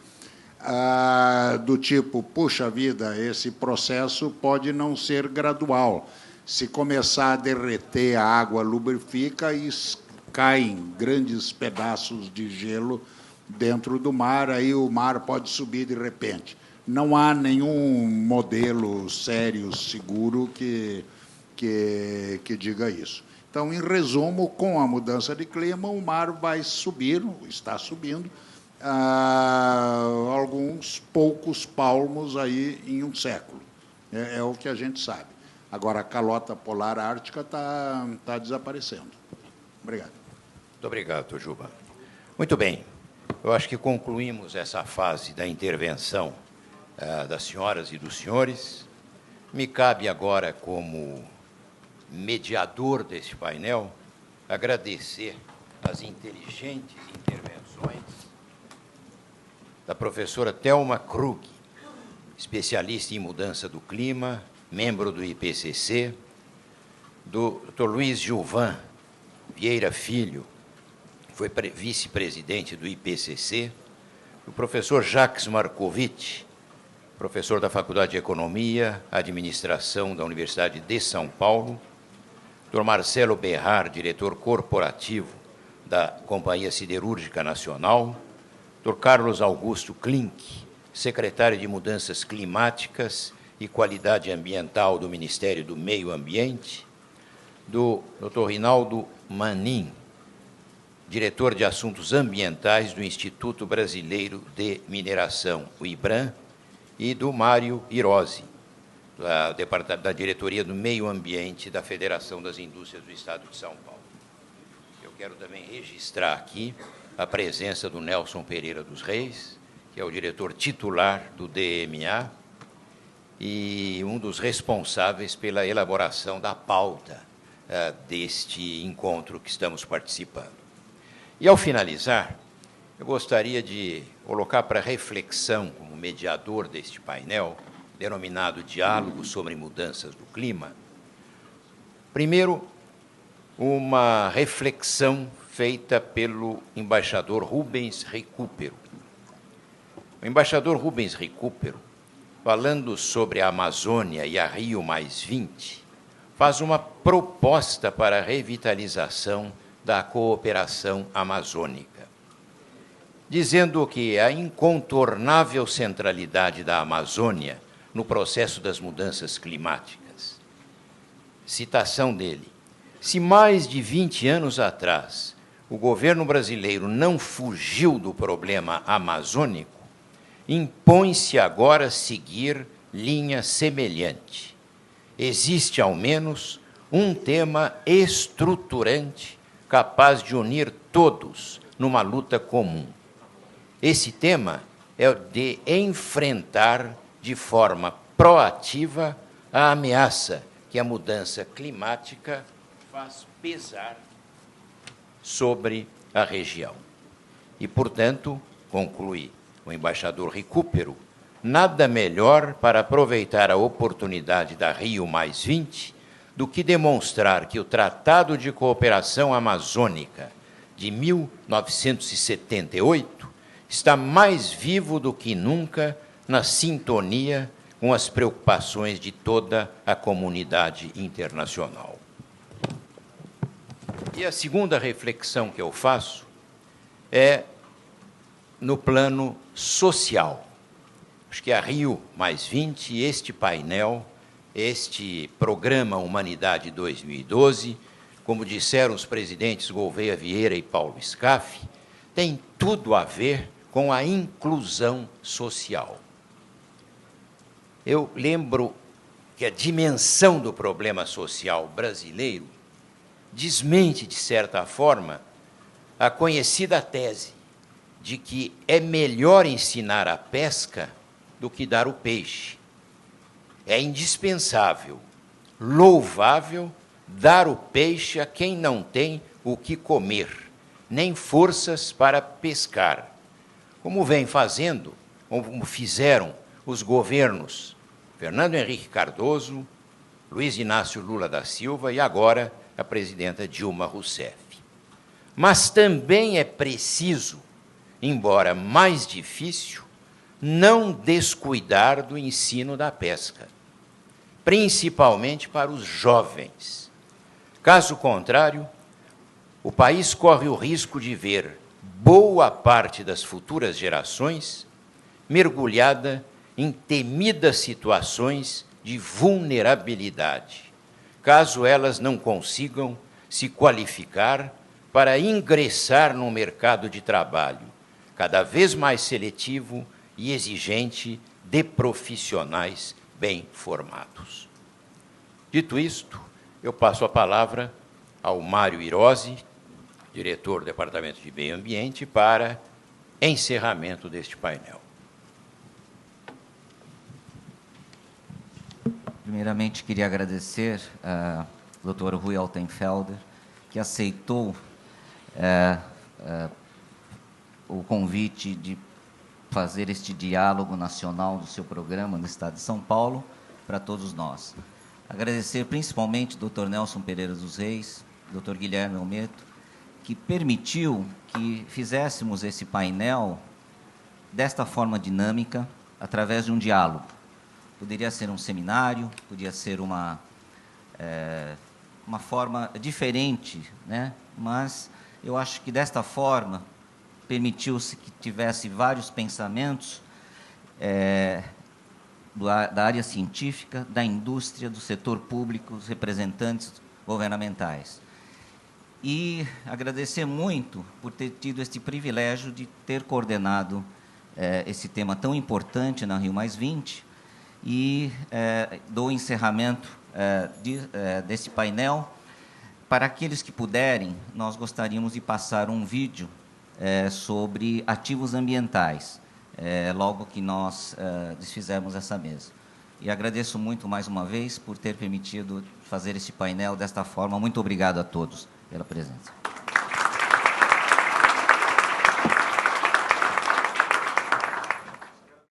do tipo, puxa vida, esse processo pode não ser gradual. Se começar a derreter, a água lubrifica e caem grandes pedaços de gelo dentro do mar, aí o mar pode subir de repente. Não há nenhum modelo sério, seguro, que diga isso. Então, em resumo, com a mudança de clima, o mar vai subir, está subindo, alguns poucos palmos aí em um século. É o que a gente sabe. Agora, a calota polar ártica está desaparecendo. Obrigado. Muito obrigado, Juba. Muito bem. Eu acho que concluímos essa fase da intervenção das senhoras e dos senhores. Me cabe agora, como mediador deste painel, agradecer as inteligentes intervenções da professora Thelma Krug, especialista em mudança do clima, membro do IPCC, do Dr. Luiz Gilvan Vieira Filho, foi vice-presidente do IPCC, o professor Jacques Markovitch, professor da Faculdade de Economia, Administração da Universidade de São Paulo, Dr. Marcelo Berrar, diretor corporativo da Companhia Siderúrgica Nacional, Dr. Carlos Augusto Klink, secretário de Mudanças Climáticas e Qualidade Ambiental do Ministério do Meio Ambiente, do Dr. Rinaldo Manin, diretor de Assuntos Ambientais do Instituto Brasileiro de Mineração, o IBRAM, e do Mário Hirose, da Diretoria do Meio Ambiente da Federação das Indústrias do Estado de São Paulo. Eu quero também registrar aqui a presença do Nelson Pereira dos Reis, que é o diretor titular do DMA e um dos responsáveis pela elaboração da pauta deste encontro que estamos participando. E, ao finalizar, eu gostaria de colocar para reflexão, como mediador deste painel, denominado Diálogo sobre Mudanças do Clima, primeiro, uma reflexão feita pelo embaixador Rubens Recupero. O embaixador Rubens Recupero, falando sobre a Amazônia e a Rio+20, faz uma proposta para a revitalização da cooperação amazônica, dizendo que a incontornável centralidade da Amazônia no processo das mudanças climáticas. Citação dele: se mais de 20 anos atrás o governo brasileiro não fugiu do problema amazônico, impõe-se agora seguir linha semelhante. Existe, ao menos, um tema estruturante capaz de unir todos numa luta comum. Esse tema é o de enfrentar de forma proativa a ameaça que a mudança climática faz pesar sobre a região. E, portanto, conclui o embaixador Recupero, nada melhor para aproveitar a oportunidade da Rio+20 do que demonstrar que o Tratado de Cooperação Amazônica de 1978 está mais vivo do que nunca na sintonia com as preocupações de toda a comunidade internacional. E a segunda reflexão que eu faço é no plano social. Acho que a Rio+20, este painel, este programa Humanidade 2012, como disseram os presidentes Gouveia Vieira e Paulo Scaff, tem tudo a ver com a inclusão social. Eu lembro que a dimensão do problema social brasileiro desmente, de certa forma, a conhecida tese de que é melhor ensinar a pesca do que dar o peixe. É indispensável, louvável, dar o peixe a quem não tem o que comer, nem forças para pescar, como vem fazendo, como fizeram os governos Fernando Henrique Cardoso, Luiz Inácio Lula da Silva e agora a presidenta Dilma Rousseff. Mas também é preciso, embora mais difícil, não descuidar do ensino da pesca, principalmente para os jovens. Caso contrário, o país corre o risco de ver boa parte das futuras gerações mergulhada em temidas situações de vulnerabilidade, caso elas não consigam se qualificar para ingressar no mercado de trabalho, cada vez mais seletivo e exigente de profissionais bem formados. Dito isto, eu passo a palavra ao Mário Hirose, diretor do Departamento de Meio Ambiente, para encerramento deste painel. Primeiramente, queria agradecer ao Dr. Rui Altenfelder, que aceitou o convite de fazer este diálogo nacional do seu programa no Estado de São Paulo para todos nós. Agradecer principalmente ao Dr. Nelson Pereira dos Reis, Dr. Guilherme Almeto, que permitiu que fizéssemos esse painel desta forma dinâmica, através de um diálogo. Poderia ser um seminário, podia ser uma forma diferente, né? Mas eu acho que desta forma permitiu-se que tivesse vários pensamentos da área científica, da indústria, do setor público, os representantes governamentais. E agradecer muito por ter tido este privilégio de ter coordenado esse tema tão importante na Rio+20 e do encerramento desse painel. Para aqueles que puderem, nós gostaríamos de passar um vídeo sobre ativos ambientais, logo que nós desfizemos essa mesa. E agradeço muito, mais uma vez, por ter permitido fazer esse painel desta forma. Muito obrigado a todos pela presença.